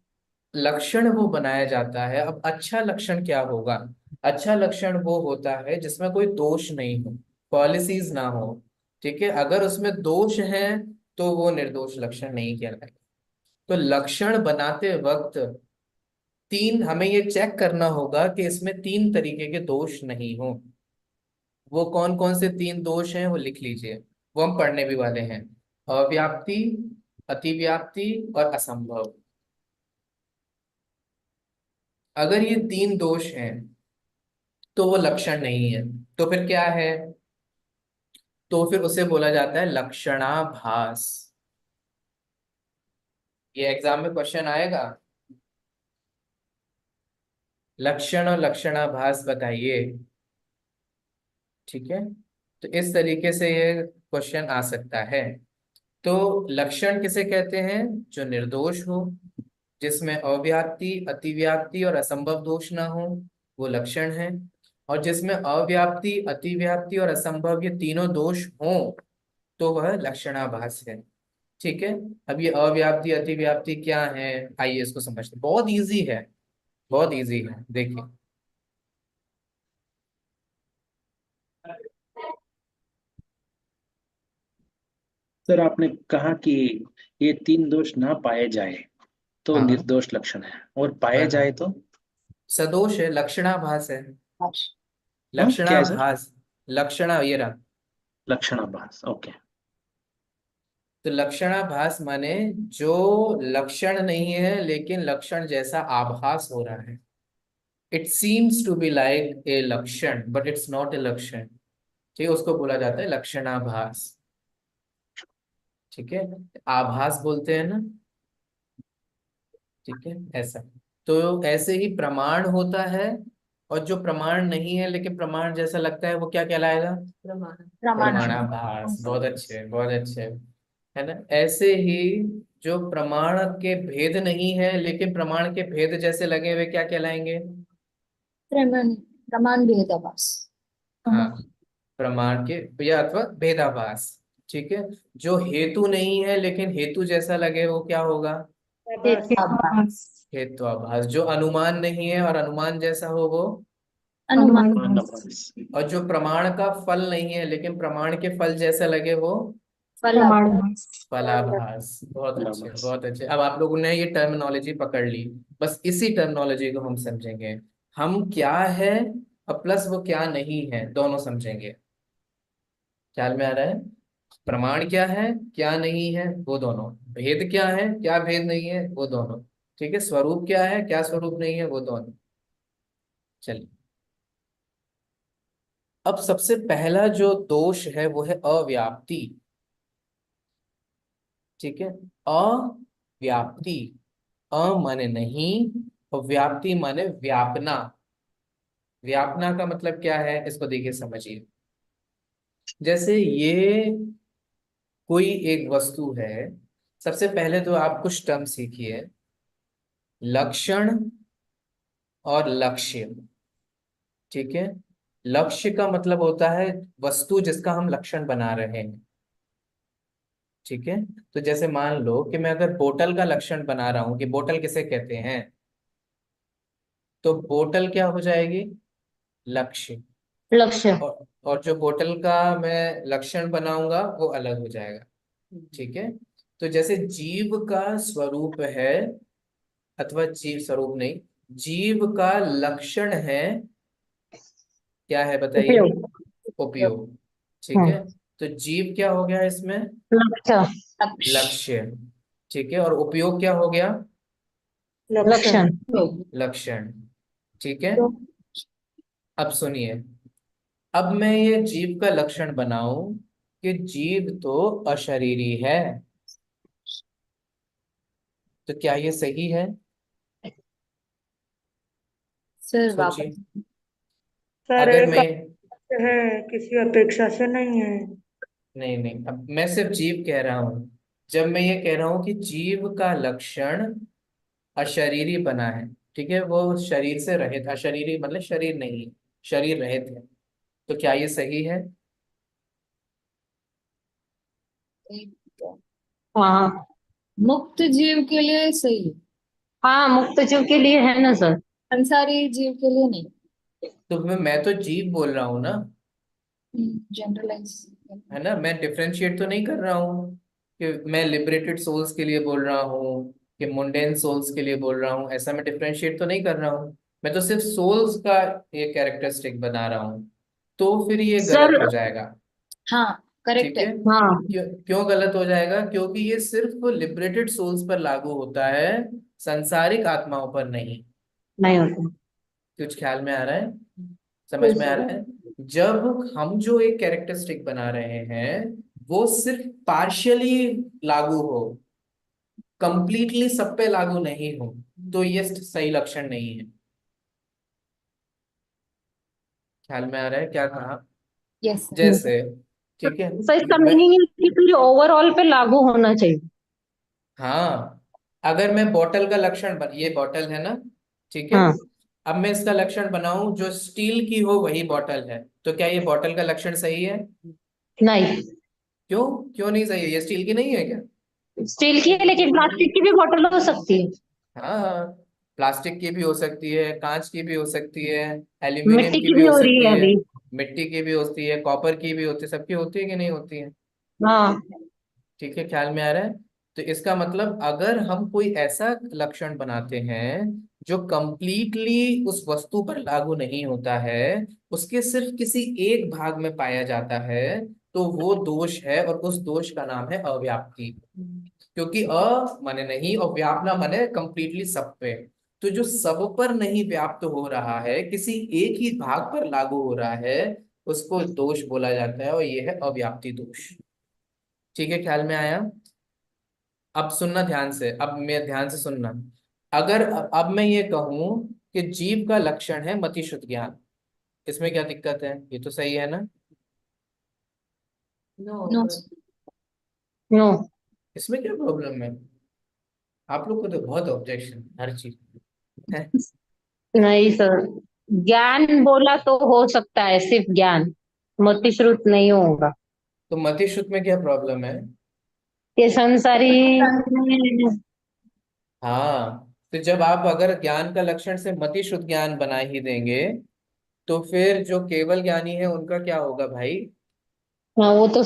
लक्षण वो बनाया जाता है। अब अच्छा लक्षण क्या होगा? अच्छा लक्षण वो होता है जिसमें कोई दोष नहीं हो, पॉलिसीज ना हो। ठीक है, अगर उसमें दोष है तो वो निर्दोष लक्षण नहीं कहलाएगा। तो लक्षण बनाते वक्त तीन, हमें ये चेक करना होगा कि इसमें तीन तरीके के दोष नहीं हो। वो कौन कौन से तीन दोष हैं वो लिख लीजिए, वो हम पढ़ने भी वाले हैं। अव्याप्ति, अतिव्याप्ति और असंभव। अगर ये तीन दोष हैं तो वो लक्षण नहीं है, तो फिर क्या है? तो फिर उसे बोला जाता है लक्षणाभास। ये एग्जाम में क्वेश्चन आएगा, लक्षण और लक्षणाभास बताइए। ठीक है, तो इस तरीके से ये क्वेश्चन आ सकता है। तो लक्षण किसे कहते हैं? जो निर्दोष हो, जिसमें अव्याप्ति, अतिव्याप्ति और असंभव दोष ना हो, वो लक्षण है। और जिसमें अव्याप्ति, अतिव्याप्ति और असंभव ये तीनों दोष हों तो वह लक्षणाभास है। ठीक है, अब ये अव्याप्ति, अतिव्याप्ति क्या है, आइए इसको समझते हैं। बहुत इजी है, बहुत इजी है, देखिए। सर आपने कहा कि ये तीन दोष ना पाए जाए तो हाँ निर्दोष लक्षण है, और पाए हाँ, जाए तो सदोष है, लक्षणाभास है। हाँ क्या है सर? लक्षणाभास, लक्षणा ये रहा। लक्षणाभास, ओके। तो लक्षणाभास माने जो लक्षण नहीं है लेकिन लक्षण जैसा आभास हो रहा है। It seems to be like a लक्षण बट इट्स नॉट ए लक्षण। ठीक है, उसको बोला जाता है लक्षणाभास। ठीक है, आभास बोलते हैं ना। ठीक है, ऐसा। तो ऐसे ही प्रमाण होता है, और जो प्रमाण नहीं है लेकिन प्रमाण जैसा लगता है वो क्या कहलाएगा? प्रमाण। प्रमाण। प्रमाणाभास। बहुत अच्छे, बहुत अच्छे, है ना। ऐसे ही जो प्रमाण के भेद नहीं है लेकिन प्रमाण के भेद जैसे लगे हुए क्या कहलाएंगे? प्रमाण, प्रमाण भेदाभास। हाँ, प्रमाण के, या अथवा भेदाभास। ठीक है, जो हेतु नहीं है लेकिन हेतु जैसा लगे वो क्या होगा? आभास। हेत्वाभास। जो अनुमान नहीं है और अनुमान जैसा हो वो? अनुमान। अनुमानाभास। और जो प्रमाण का फल नहीं है लेकिन प्रमाण के फल जैसा लगे वो? प्रमाणाभास। फलाभास। बहुत अच्छे, अनुमानाभास। बहुत अच्छे। अब आप लोगों ने ये टर्मिनोलॉजी पकड़ ली, बस इसी टर्मिनोलॉजी को हम समझेंगे। हम क्या है और प्लस वो क्या नहीं है, दोनों समझेंगे। ख्याल में आ रहा है? प्रमाण क्या है क्या नहीं है वो दोनों, भेद क्या है क्या भेद नहीं है वो दोनों, ठीक है, स्वरूप क्या है क्या स्वरूप नहीं है वो दोनों। चलिए, अब सबसे पहला जो दोष है वो है अव्याप्ति। ठीक है, अव्याप्ति, अ माने नहीं और व्याप्ति माने व्यापना। व्यापना का मतलब क्या है इसको देखिए समझिए। जैसे ये कोई एक वस्तु है, सबसे पहले तो आप कुछ टर्म सीखिए, लक्षण और लक्ष्य। ठीक है, लक्ष्य का मतलब होता है वस्तु जिसका हम लक्षण बना रहे हैं। ठीक है, तो जैसे मान लो कि मैं अगर बोतल का लक्षण बना रहा हूं कि बोतल किसे कहते हैं, तो बोतल क्या हो जाएगी, लक्ष्य। लक्ष्य। और जो बोतल का मैं लक्षण बनाऊंगा वो अलग हो जाएगा। ठीक है, तो जैसे जीव का स्वरूप है, अथवा जीव स्वरूप नहीं, जीव का लक्षण है, क्या है बताइए, उपयोग। उपयोग। ठीक हम्म। है, तो जीव क्या हो गया इसमें, लक्ष्य। लक्ष्य। ठीक है, और उपयोग क्या हो गया, लक्षण। लक्षण। लक्षण। ठीक है, अब सुनिए, अब मैं ये जीव का लक्षण बनाऊं कि जीव तो अशरीरी है, तो क्या ये सही है, सर सोचिए। वापस। सर अगर एक मैं, अर्थ है, किसी अपेक्षा से नहीं है। नहीं नहीं, अब मैं सिर्फ जीव कह रहा हूं। जब मैं ये कह रहा हूं कि जीव का लक्षण अशरीरी बना है, ठीक है, वो शरीर से रहित, अशरीरी मतलब शरीर नहीं है, शरीर रहित है, तो क्या ये सही है। हाँ। मुक्त जीव के लिए सही है, हाँ, मुक्त जीव के लिए है ना सर। संसारी जीव के लिए नहीं। तो मैं तो जीव बोल रहा हूँ ना, जनरलाइज। है ना, मैं डिफरेंशिएट तो नहीं कर रहा हूँ कि मैं लिबरेटेड सोल्स के लिए बोल रहा हूँ कि मुंडेन सोल्स के लिए बोल रहा हूँ, ऐसा मैं डिफरेंशिएट तो नहीं कर रहा हूँ। मैं तो सिर्फ सोल्स का ये कैरेक्टरिस्टिक बना रहा हूँ, तो फिर ये सर। गलत हो जाएगा। हाँ, करेक्ट ठीक है। है, हाँ। क्यों क्यों गलत हो जाएगा, क्योंकि ये सिर्फ लिबरेटेड सोल्स पर लागू होता है, संसारिक आत्माओं पर नहीं। नहीं होता। कुछ ख्याल में आ रहा है, समझ में आ रहा है। जब हम जो एक कैरेक्टरिस्टिक बना रहे हैं वो सिर्फ पार्शियली लागू हो, कंप्लीटली सब पे लागू नहीं हो, तो ये सही लक्षण नहीं है। ख्याल में आ रहा है क्या कहा, यस। जैसे, ठीक है, सर, इसका मैं, मीनिंग है कि फिर ओवरऑल पे लागू होना चाहिए। हाँ, अगर मैं बॉटल का लक्षण ये बॉटल है ना, ठीक है, हाँ। अब मैं इसका लक्षण बनाऊं जो स्टील की हो वही बॉटल है, तो क्या ये बॉटल का लक्षण सही है, नहीं। क्यों, क्यों नहीं सही है, ये स्टील की नहीं है क्या। स्टील की है लेकिन प्लास्टिक की भी बोतल हो सकती है। हाँ, प्लास्टिक की भी हो सकती है, कांच की भी हो सकती है, एल्यूमिनियम मिट्टी की की भी भी हो हो रही सकती है है, अभी। मिट्टी की भी होती है, कॉपर की भी होती है, सबकी होती है कि नहीं होती है। हाँ। ठीक है, ख्याल में आ रहा है। तो इसका मतलब अगर हम कोई ऐसा लक्षण बनाते हैं जो कंप्लीटली उस वस्तु पर लागू नहीं होता है, उसके सिर्फ किसी एक भाग में पाया जाता है, तो वो दोष है, और उस दोष का नाम है अव्याप्ति। क्योंकि माने नहीं और व्यापना माने कंप्लीटली सब पे, तो जो सब पर नहीं व्याप्त हो रहा है, किसी एक ही भाग पर लागू हो रहा है, उसको दोष बोला जाता है, और ये है अव्याप्ति दोष। ठीक है, ख्याल में आया। अब सुनना ध्यान से, अब मैं ध्यान से सुनना। अगर अब मैं ये कहूं कि जीव का लक्षण है मति शुद्ध ज्ञान, इसमें क्या दिक्कत है, ये तो सही है ना। नो। नो। इसमें क्या प्रॉब्लम है, आप लोग को तो बहुत ऑब्जेक्शन हर चीज है। नहीं सर, ज्ञान बोला तो हो सकता है, सिर्फ ज्ञान, मोती श्रुत नहीं होगा। तो मति शुद्ध में क्या प्रॉब्लम है। ये संसारी। हाँ, तो जब आप अगर ज्ञान का लक्षण से मति शुद्ध ज्ञान बना ही देंगे, तो फिर जो केवल ज्ञानी है उनका क्या होगा भाई। हाँ, वो तो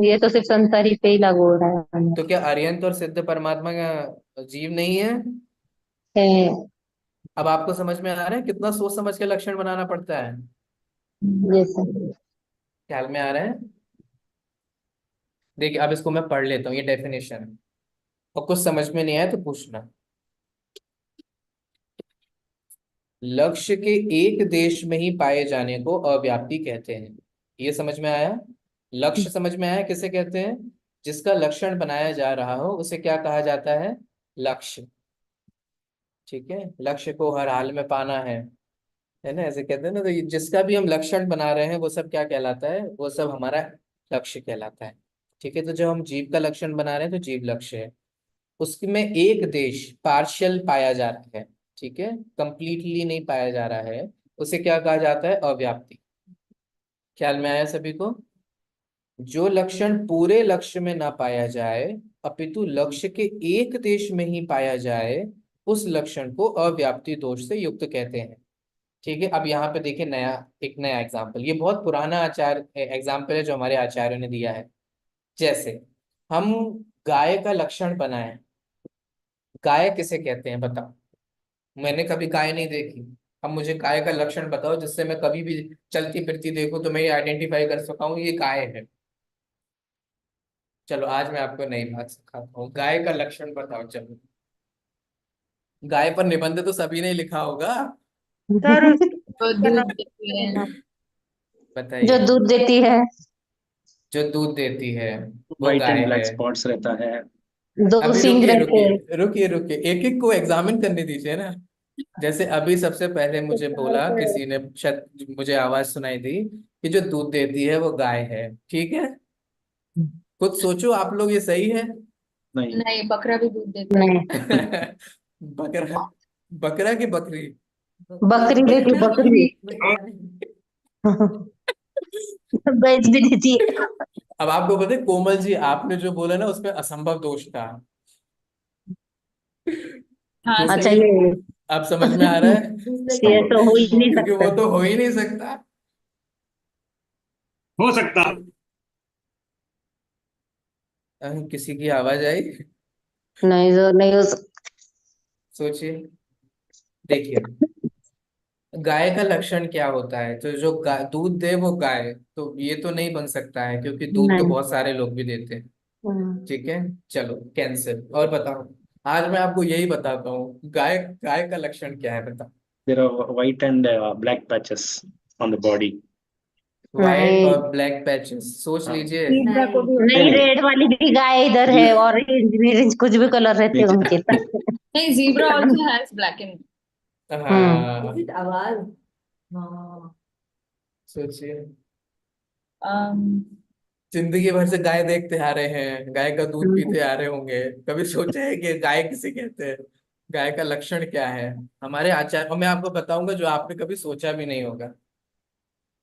ये तो सिर्फ संसारी पे ही लागू हो रहा तो क्या अरिहंत और सिद्ध परमात्मा का जीव नहीं है। है। अब आपको समझ में आ रहा है कितना सोच समझ के लक्षण बनाना पड़ता है, ये सर। ख्याल में आ रहा है। देखिए अब इसको मैं पढ़ लेता हूँ, ये डेफिनेशन, और कुछ समझ में नहीं आया तो पूछना। लक्ष्य के एक देश में ही पाए जाने को अव्याप्ति कहते हैं। ये समझ में आया? लक्ष्य समझ में आया किसे कहते हैं? जिसका लक्षण बनाया जा रहा हो उसे क्या कहा जाता है? लक्ष्य। ठीक है, लक्ष्य को हर हाल में पाना है ना, ऐसे कहते हैं ना। तो जिसका भी हम लक्षण बना रहे हैं वो सब क्या कहलाता है? वो सब हमारा लक्ष्य कहलाता है। ठीक है, तो जब हम जीव का लक्षण बना रहे हैं तो जीव लक्ष्य है। उसमें एक देश पार्शियल पाया जा रहा है, ठीक है, कंप्लीटली नहीं पाया जा रहा है, उसे क्या कहा जाता है? अव्याप्ति। ख्याल में आया सभी को? जो लक्षण पूरे लक्ष्य में ना पाया जाए अपितु लक्ष्य के एक देश में ही पाया जाए, उस लक्षण को अव्याप्ति दोष से युक्त कहते हैं। ठीक है, अब यहाँ पे देखिए एक नया एग्जाम्पल, ये बहुत पुराना आचार एग्जाम्पल है जो हमारे आचार्यों ने दिया है। जैसे हम गाय का लक्षण बनाए, गाय किसे कहते हैं बताओ? मैंने कभी गाय नहीं देखी, अब मुझे गाय का लक्षण बताओ जिससे मैं कभी भी चलती फिरती देखूं तो मैं ये आइडेंटिफाई कर सका हूँ ये गाय है। चलो आज मैं आपको नई बात सिखाता हूँ, गाय का लक्षण बताओ चलो। गाय पर निबंध तो सभी ने लिखा होगा, सर उसके वो दूध देती है। जो बताइए। दूध देती है, जो दूध देती है वो व्हाइट गाय एंड ब्लैक है। स्पॉट्स रहता है। दो अभी सींग रुकिए रहते हैं। रुकिए रुकिए रुकिए, एक एक को एग्जामिन करने दीजिए ना। जैसे अभी सबसे पहले मुझे बोला किसी ने, शायद मुझे आवाज सुनाई दी कि जो दूध देती है वो गाय है। ठीक है, खुद सोचो आप लोग, ये सही है? नहीं। नहीं, बकरा भी दूध देता है। नहीं, बकरा, बकरा की बकरी? बकरी देती, बकरी भैंस भी देती है। अब आपको पता है कोमल जी, आपने जो बोला ना उसमें असंभव दोष था। हाँ अच्छा, क्योंकि ये अब समझ में आ रहा है ये तो हो ही नहीं क्योंकि सकता। वो तो हो ही नहीं सकता। हो सकता। किसी की आवाज आई? नहीं, जो नहीं हो सोचिए, देखिए गाय का लक्षण क्या होता है? तो जो दूध दे वो गाय, तो ये तो नहीं बन सकता है क्योंकि दूध तो नहीं। बहुत सारे लोग भी देते हैं। हम्म। ठीक है, चलो कैंसिल। और बताओ, आज मैं आपको यही बताता हूँ, गाय गाय का लक्षण क्या है बताओ? There are white and black patches on the body. White नहीं, और ब्लैक पैचेस, सोच हाँ। लीजिए। जीब्रा को भी होता नहीं नहीं, है। नहीं। रेड वाली भी गाय इधर है, ऑरेंज ऑरेंज कुछ भी कलर रहते हैं नीचे उनके। नहीं, zebra also has black and. Hmm. हाँ, Is it आवाज? हाँ। सोचिए, um जिंदगी भर से गाय देखते आ रहे हैं, गाय का दूध पीते आ रहे होंगे, कभी सोचा है कि गाय किसे कहते हैं? गाय का लक्षण क्या है? हमारे आचार्य, और मैं आपको बताऊंगा जो आपने कभी सोचा भी नहीं होगा।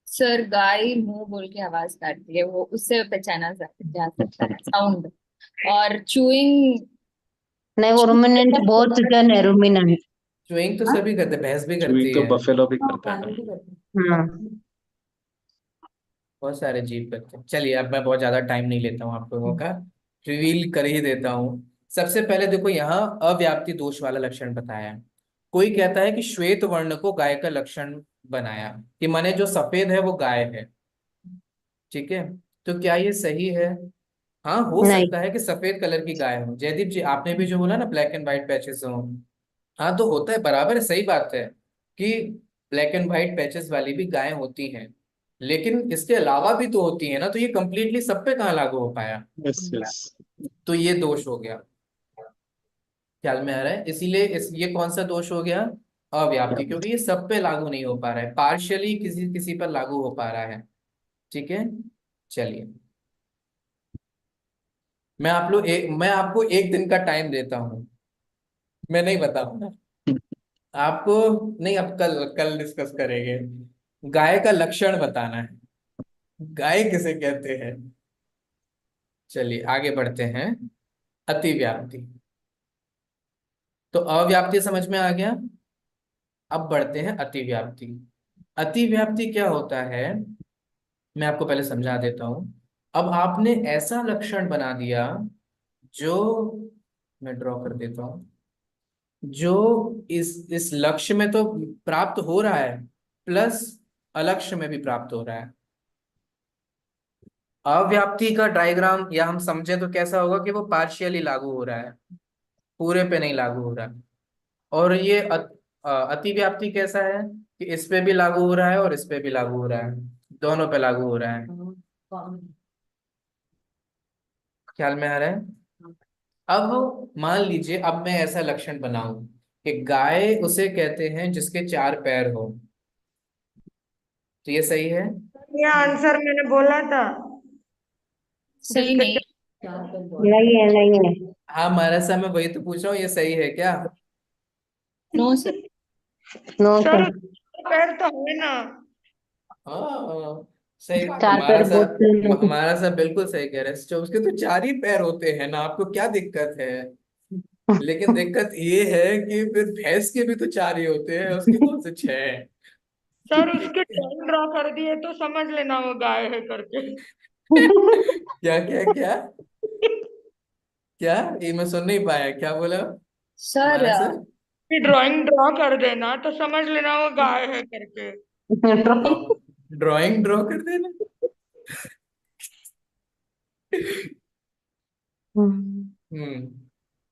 सर, गाय मुंह बोल के आवाज काटती है, वो उससे पहचाना जा सकता है, साउंड। और चूइंग। नहीं, वो रुमिनेंट बहुत जन है, रुमिनेंट। चुईंग तो सभी करते हैं, भैंस भी चूई करती तो है, बफेलो भी हाँ, करता है। पानी भी करते हैं। हाँ। बहुत सारे जीव करते हैं। चलिए अब मैं बहुत ज्यादा टाइम नहीं लेता हूँ आप लोगों का, रिवील कर ही देता हूँ। सबसे पहले देखो, यहाँ अव्याप्ति दोष वाला लक्षण बताया है। कोई कहता है कि श्वेत वर्ण को गाय का लक्षण बनाया, कि माने जो सफेद है वो गाय है। ठीक है, तो क्या ये सही है? हाँ, हो नहीं। सकता है कि सफेद कलर की गाय हो। जयदीप जी आपने भी जो बोला ना ब्लैक एंड व्हाइट पैचेस हो, हाँ तो होता है, बराबर है, सही बात है कि ब्लैक एंड व्हाइट पैचेस वाली भी गायें होती हैं, लेकिन इसके अलावा भी तो होती है ना, तो ये कंप्लीटली सब पे कहाँ लागू हो पाया? Yes yes. तो ये दोष हो गया। ख्याल में आ रहा है? इसीलिए ये कौन सा दोष हो गया? अव्याप्ति, क्योंकि ये सब पे लागू नहीं हो पा रहा है, पार्शियली किसी किसी पर लागू हो पा रहा है। ठीक है, चलिए मैं आपको एक दिन का टाइम देता हूँ, मैं नहीं बताऊंगा आपको। नहीं, अब कल कल डिस्कस करेंगे। गाय का लक्षण बताना है, गाय किसे कहते हैं? चलिए आगे बढ़ते हैं। अतिव्याप्ति, तो अव्याप्ति समझ में आ गया। अब बढ़ते हैं अतिव्याप्ति। अतिव्याप्ति क्या होता है, मैं आपको पहले समझा देता हूं। अब आपने ऐसा लक्षण बना दिया जो, मैं ड्रॉ कर देता हूं, जो इस लक्ष्य में तो प्राप्त हो रहा है, प्लस अलक्ष्य में भी प्राप्त हो रहा है। अव्याप्ति का डायग्राम या हम समझे तो कैसा होगा कि वो पार्शियली लागू हो रहा है, पूरे पे नहीं लागू हो रहा है। और ये अतिव्याप्ति कैसा है कि इस पे भी लागू हो रहा है और इस पे भी लागू हो रहा है, दोनों पे लागू हो रहा है। ख्याल में आ रहा है? अब मान लीजिए, अब मैं ऐसा लक्षण बनाऊं कि गाय उसे कहते हैं जिसके 4 पैर हो, तो ये सही है? ये आंसर मैंने बोला था। सही जिसके नहीं। नहीं है, नहीं है। हाँ महाराज साहब, मैं वही तो पूछ रहा हूँ, ये सही है क्या? No sir. No sir sir. पैर तो है ना। हाँ सही, 4 पैर हमारा साहब बिल्कुल सही कह रहे हैं। तो उसके तो 4 ही पैर होते हैं ना, आपको क्या दिक्कत है? लेकिन दिक्कत ये है कि फिर भैंस के भी तो 4 ही होते हैं, उसके कौन से 6 हैं? सर उसके टर्न ड्रॉ कर दिए तो समझ लेना वो गाय है करके। क्या क्या क्या क्या? ये मैं सुन नहीं पाया, क्या बोला सर हमारा सर? कि ड्राइंग ड्रॉ कर देना तो समझ लेना वो गाय है करके। ड्राइंग ड्रॉ कर देना। हम्म।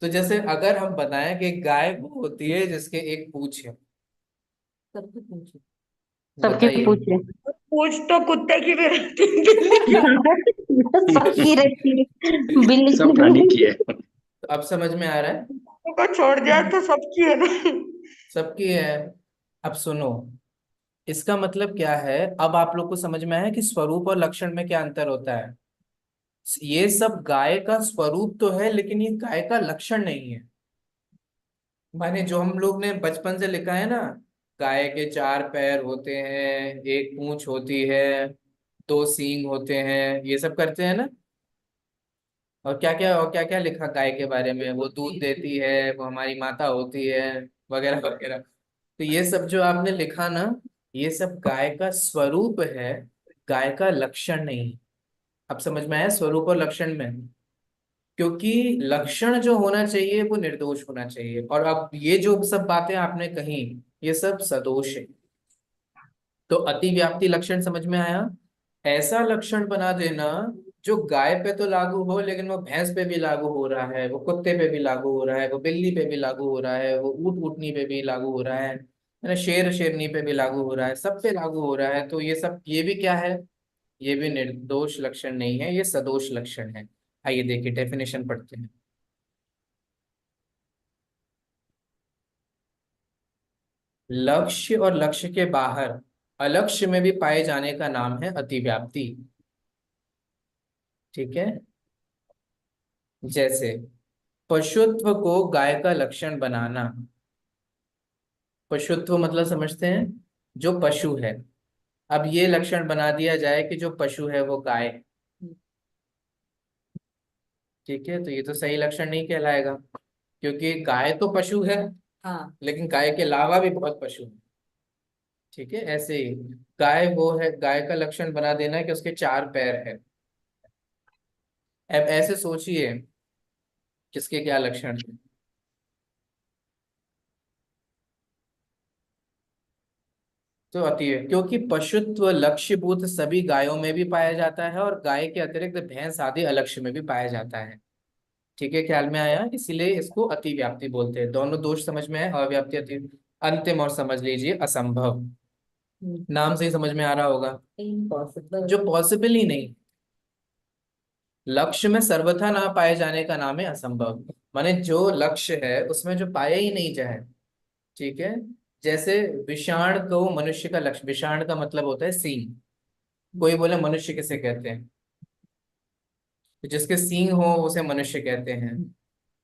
तो जैसे अगर हम बताएं कि गाय वो होती है जिसके एक पूंछ है, सबसे पूछो। सबके बताइए। पूछ रहे। पूछ तो कुत्ते की भी रहती है, बिल्ली की भी। सबकी रहती है, बिल्ली सब की प्राणी भी। की है। तो अब समझ में आ रहा है? को छोड़ दिया तो सबकी है ना। सबकी है। अब सुनो, इसका मतलब क्या है, अब आप लोग को समझ में आया कि स्वरूप और लक्षण में क्या अंतर होता है। ये सब गाय का स्वरूप तो है, लेकिन ये गाय का लक्षण नहीं है। माने जो हम लोग ने बचपन से लिखा है ना, गाय के 4 पैर होते हैं, एक पूंछ होती है, 2 सींग होते हैं, ये सब करते हैं ना। और क्या क्या लिखा गाय के बारे में, वो दूध देती है, वो हमारी माता होती है, वगैरह वगैरह। तो ये सब जो आपने लिखा ना, ये सब गाय का स्वरूप है, गाय का लक्षण नहीं। अब समझ में आया स्वरूप और लक्षण में? क्योंकि लक्षण जो होना चाहिए वो निर्दोष होना चाहिए, और अब ये जो सब बातें आपने कही, ये सब सदोष है। तो अतिव्याप्ति लक्षण समझ में आया? ऐसा लक्षण बना देना जो गाय पे तो लागू हो, लेकिन वो भैंस पे भी लागू हो रहा है, वो कुत्ते पे भी लागू हो रहा है, वो बिल्ली पे भी लागू हो रहा है, वो ऊँट ऊँटनी पे भी लागू हो रहा है ना, शेर शेरनी पे भी लागू हो रहा है, सब पे लागू हो रहा है। तो ये सब, ये भी क्या है? ये भी निर्दोष लक्षण नहीं है, ये सदोष लक्षण है। आइए देखिए, डेफिनेशन पढ़ते हैं। लक्ष्य और लक्ष्य के बाहर अलक्ष्य में भी पाए जाने का नाम है अतिव्याप्ति। ठीक है? जैसे पशुत्व को गाय का लक्षण बनाना। पशुत्व मतलब समझते हैं, जो पशु है। अब ये लक्षण बना दिया जाए कि जो पशु है वो गाय है। ठीक है, तो ये तो सही लक्षण नहीं कहलाएगा, क्योंकि गाय तो पशु है, हाँ। लेकिन गाय के अलावा भी बहुत पशु है। ठीक है, ऐसे ही गाय वो है, गाय का लक्षण बना देना है कि उसके 4 पैर है। अब ऐसे सोचिए, किसके क्या लक्षण है? तो अति है, क्योंकि पशुत्व लक्ष्यभूत सभी गायों में भी पाया जाता है, और गाय के अतिरिक्त भैंस आदि अलक्ष्य में भी पाया जाता है। ठीक है, ख्याल में आया? इसीलिए इसको अति व्याप्ति बोलते हैं। दोनों दोष समझ में आए, अव्याप्ति अति। अंतिम और समझ लीजिए, असंभव। नाम से ही समझ में आ रहा होगा, इम्पॉसिबल। जो पॉसिबल ही नहीं। लक्ष्य में सर्वथा ना पाए जाने का नाम है असंभव। माने जो लक्ष्य है उसमें जो पाया ही नहीं जाए। ठीक है? जैसे विषाण को मनुष्य का लक्ष्य, विषाण का मतलब होता है सींग। कोई बोले मनुष्य किसे कहते हैं? तो जिसके सींग हो उसे मनुष्य कहते हैं।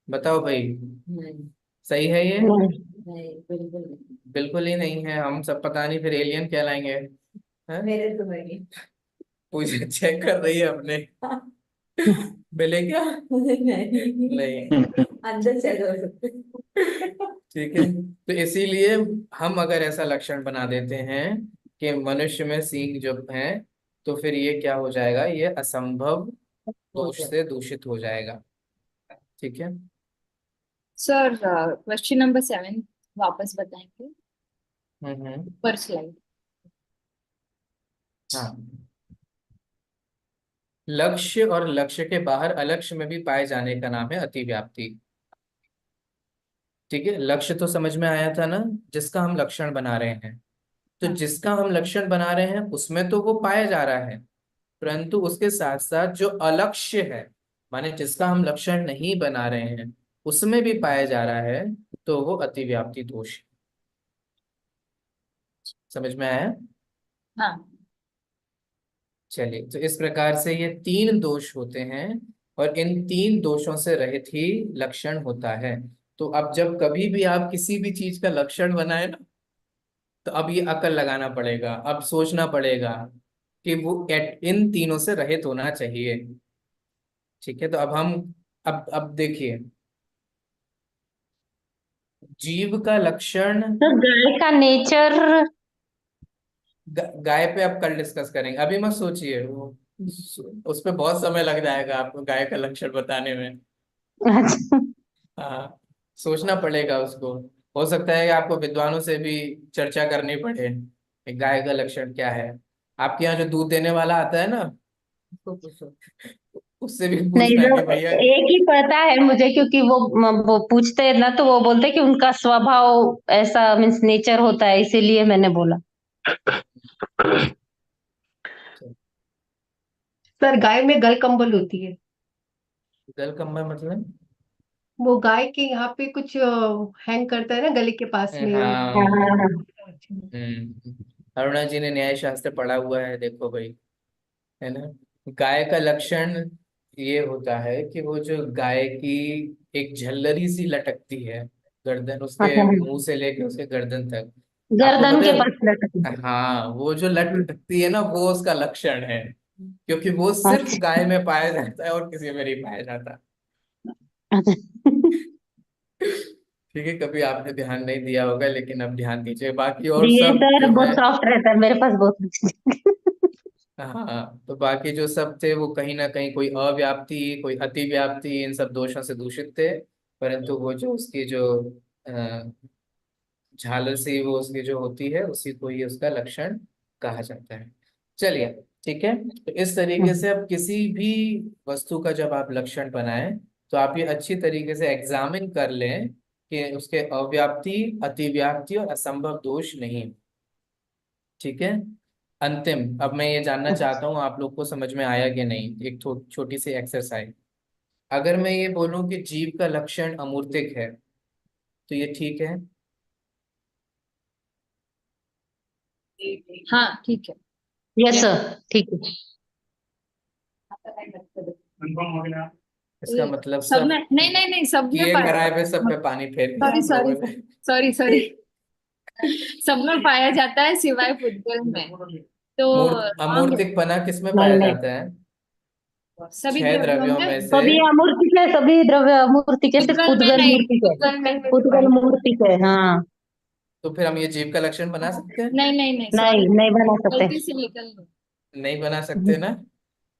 बताओ भाई, नहीं। सही है ये? नहीं। नहीं, बिल्कुल नहीं। बिल्कुल ही नहीं है, हम सब पता नहीं फिर एलियन कहलाएंगे। हैं? मेरे तो नहीं। पूछ चेक कर रही है अपने, मिले क्या? नहीं। नहीं। अंदर चलो। ठीक है, तो इसीलिए हम अगर ऐसा लक्षण बना देते हैं कि मनुष्य में सींग जो है, तो फिर ये क्या हो जाएगा, ये असंभव हो दोष गया। से दूषित हो जाएगा। ठीक है? सर क्वेश्चन नंबर 7 वापस बताएंगे, हम्म। पर स्लाइड। हाँ, लक्ष्य और लक्ष्य के बाहर अलक्ष्य में भी पाए जाने का नाम है अतिव्याप्ति। ठीक है, लक्ष्य तो समझ में आया था ना, जिसका हम लक्षण बना रहे हैं। तो जिसका हम लक्षण बना रहे हैं उसमें तो वो पाया जा रहा है, परंतु उसके साथ साथ जो अलक्ष्य है, माने जिसका हम लक्षण नहीं बना रहे हैं, उसमें भी पाया जा रहा है, तो वो अतिव्याप्ति दोष है। समझ में आया? हाँ चलिए, तो इस प्रकार से ये तीन दोष होते हैं, और इन तीन दोषों से रहित ही लक्षण होता है। तो अब जब कभी भी आप किसी भी चीज का लक्षण बनाए ना, तो अब ये अकल लगाना पड़ेगा, अब सोचना पड़ेगा कि वो इन तीनों से रहित होना चाहिए। ठीक है, तो अब हम अब देखिए, जीव का लक्षण तो गाय का नेचर। गाय पे अब कल डिस्कस करेंगे, अभी मत सोचिए, वो उस पे बहुत समय लग जाएगा आपको गाय का लक्षण बताने में। अच्छा, हाँ, सोचना पड़ेगा उसको। हो सकता है कि आपको विद्वानों से भी चर्चा करनी पड़े कि गाय का लक्षण क्या है। आपके यहाँ जो दूध देने वाला आता है ना, उसको पूछो, उससे भी नहीं पूछना तो कि भैया। एक ही पता है मुझे, क्योंकि वो पूछते हैं ना, तो वो बोलते हैं कि उनका स्वभाव ऐसा मीन्स नेचर होता है, इसीलिए मैंने बोला। सर गाय में गल कंबल होती है। गल कंबल मतलब? वो गाय के यहाँ पे कुछ हैंग करता है ना गले के पास में। हाँ हाँ। हाँ हाँ। अरुणा जी ने न्याय शास्त्र पढ़ा हुआ है, देखो भाई, है ना। गाय का लक्षण ये होता है कि वो जो गाय की एक झल्लरी सी लटकती है, गर्दन उसके अच्छा, मुंह से लेके उसके गर्दन तक। आपको गर्दन पता के पास लटक। है, हाँ, वो जो लटकती है ना, वो उसका लक्षण है, क्योंकि वो सिर्फ अच्छा गाय में पाया जाता है और किसी में नहीं पाया जाता। अच्छा। ठीक है, कभी आपने ध्यान नहीं दिया होगा, लेकिन अब ध्यान दीजिए, बाकी और ये सब सर जो है। बहुत सॉफ्ट रहता है मेरे पास, बहुत। हाँ, तो बाकी जो सब थे वो कहीं ना कहीं कोई अव्याप्ति कोई अतिव्याप्ति इन सब दोषों से दूषित थे, परंतु वो जो उसकी जो अ, झालर सी वो उसकी जो होती है, उसी को ही उसका लक्षण कहा जाता है। चलिए, ठीक है, तो इस तरीके से अब किसी भी वस्तु का जब आप लक्षण बनाएं, तो आप ये अच्छी तरीके से एग्जामिन कर लें कि उसके अव्याप्ति, अतिव्याप्ति और असंभव दोष नहीं। ठीक है, अंतिम, अब मैं ये जानना चाहता हूँ आप लोग को समझ में आया कि नहीं, एक छोटी सी एक्सरसाइज। अगर मैं ये बोलूं कि जीव का लक्षण अमूर्तिक है, तो ये ठीक है? हाँ ठीक है। यस सर, ठीक है। इसका मतलब सब सब में नहीं नहीं नहीं, सब में किए पाया। कराए पे सब पे पानी फेर दिया सॉरी आप सॉरी लोगों ने। Sorry sorry. सब में पाया जाता है सिवाय पुद्गल में। तो अमूर्तिक पना किस में नहीं पाया नहीं, जाता है? सभी छह द्रव्यों द्रव्यों में। में से। सभी अमूर्तिक है, सभी द्रव्य अमूर्तिक है, सिर्फ पुद्गल में पुद्गल नहीं, मूर्तिक है। पुद्गल में नहीं। पुद्गल मूर्तिक है, हाँ। तो फिर हम ये जीव का लक्षण बना सकते हैं? नहीं नहीं नहीं, नहीं सॉरी, नहीं बना सकते। गलती से निकल गई। नहीं बना सकते ना,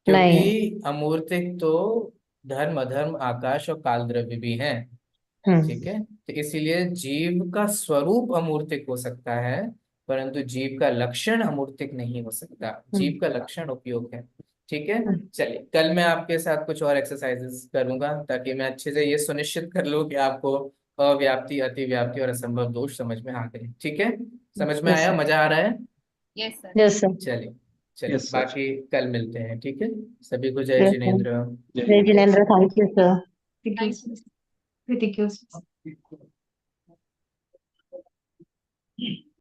क्योंकि नहीं। अमूर्तिक तो धर्म, अधर्म, आकाश और काल द्रव्य भी हैं। ठीक हम्म है, तो इसीलिए जीव का स्वरूप अमूर्तिक हो सकता है, परंतु जीव का लक्षण अमूर्तिक नहीं हो सकता। हम्म जीव का लक्षण उपयोग है। ठीक है, हम्म। चलिए, कल मैं आपके साथ कुछ और एक्सरसाइजेस करूंगा, ताकि मैं अच्छे से ये सुनिश्चित कर लूं कि आपको अव्याप्ति, अतिव्याप्ति और असंभव दोष समझ में आ गए। ठीक है, समझ में यस आया, सर, मजा आ रहा है? Yes sir. यस सर, चलिए, चलिए, यस सर। बाकी कल मिलते हैं। ठीक है, सभी को जय यस सर। जिनेन्द्र। जय जय Hind. Jinendra, thank you sir. Thank thank you. You. Thank you.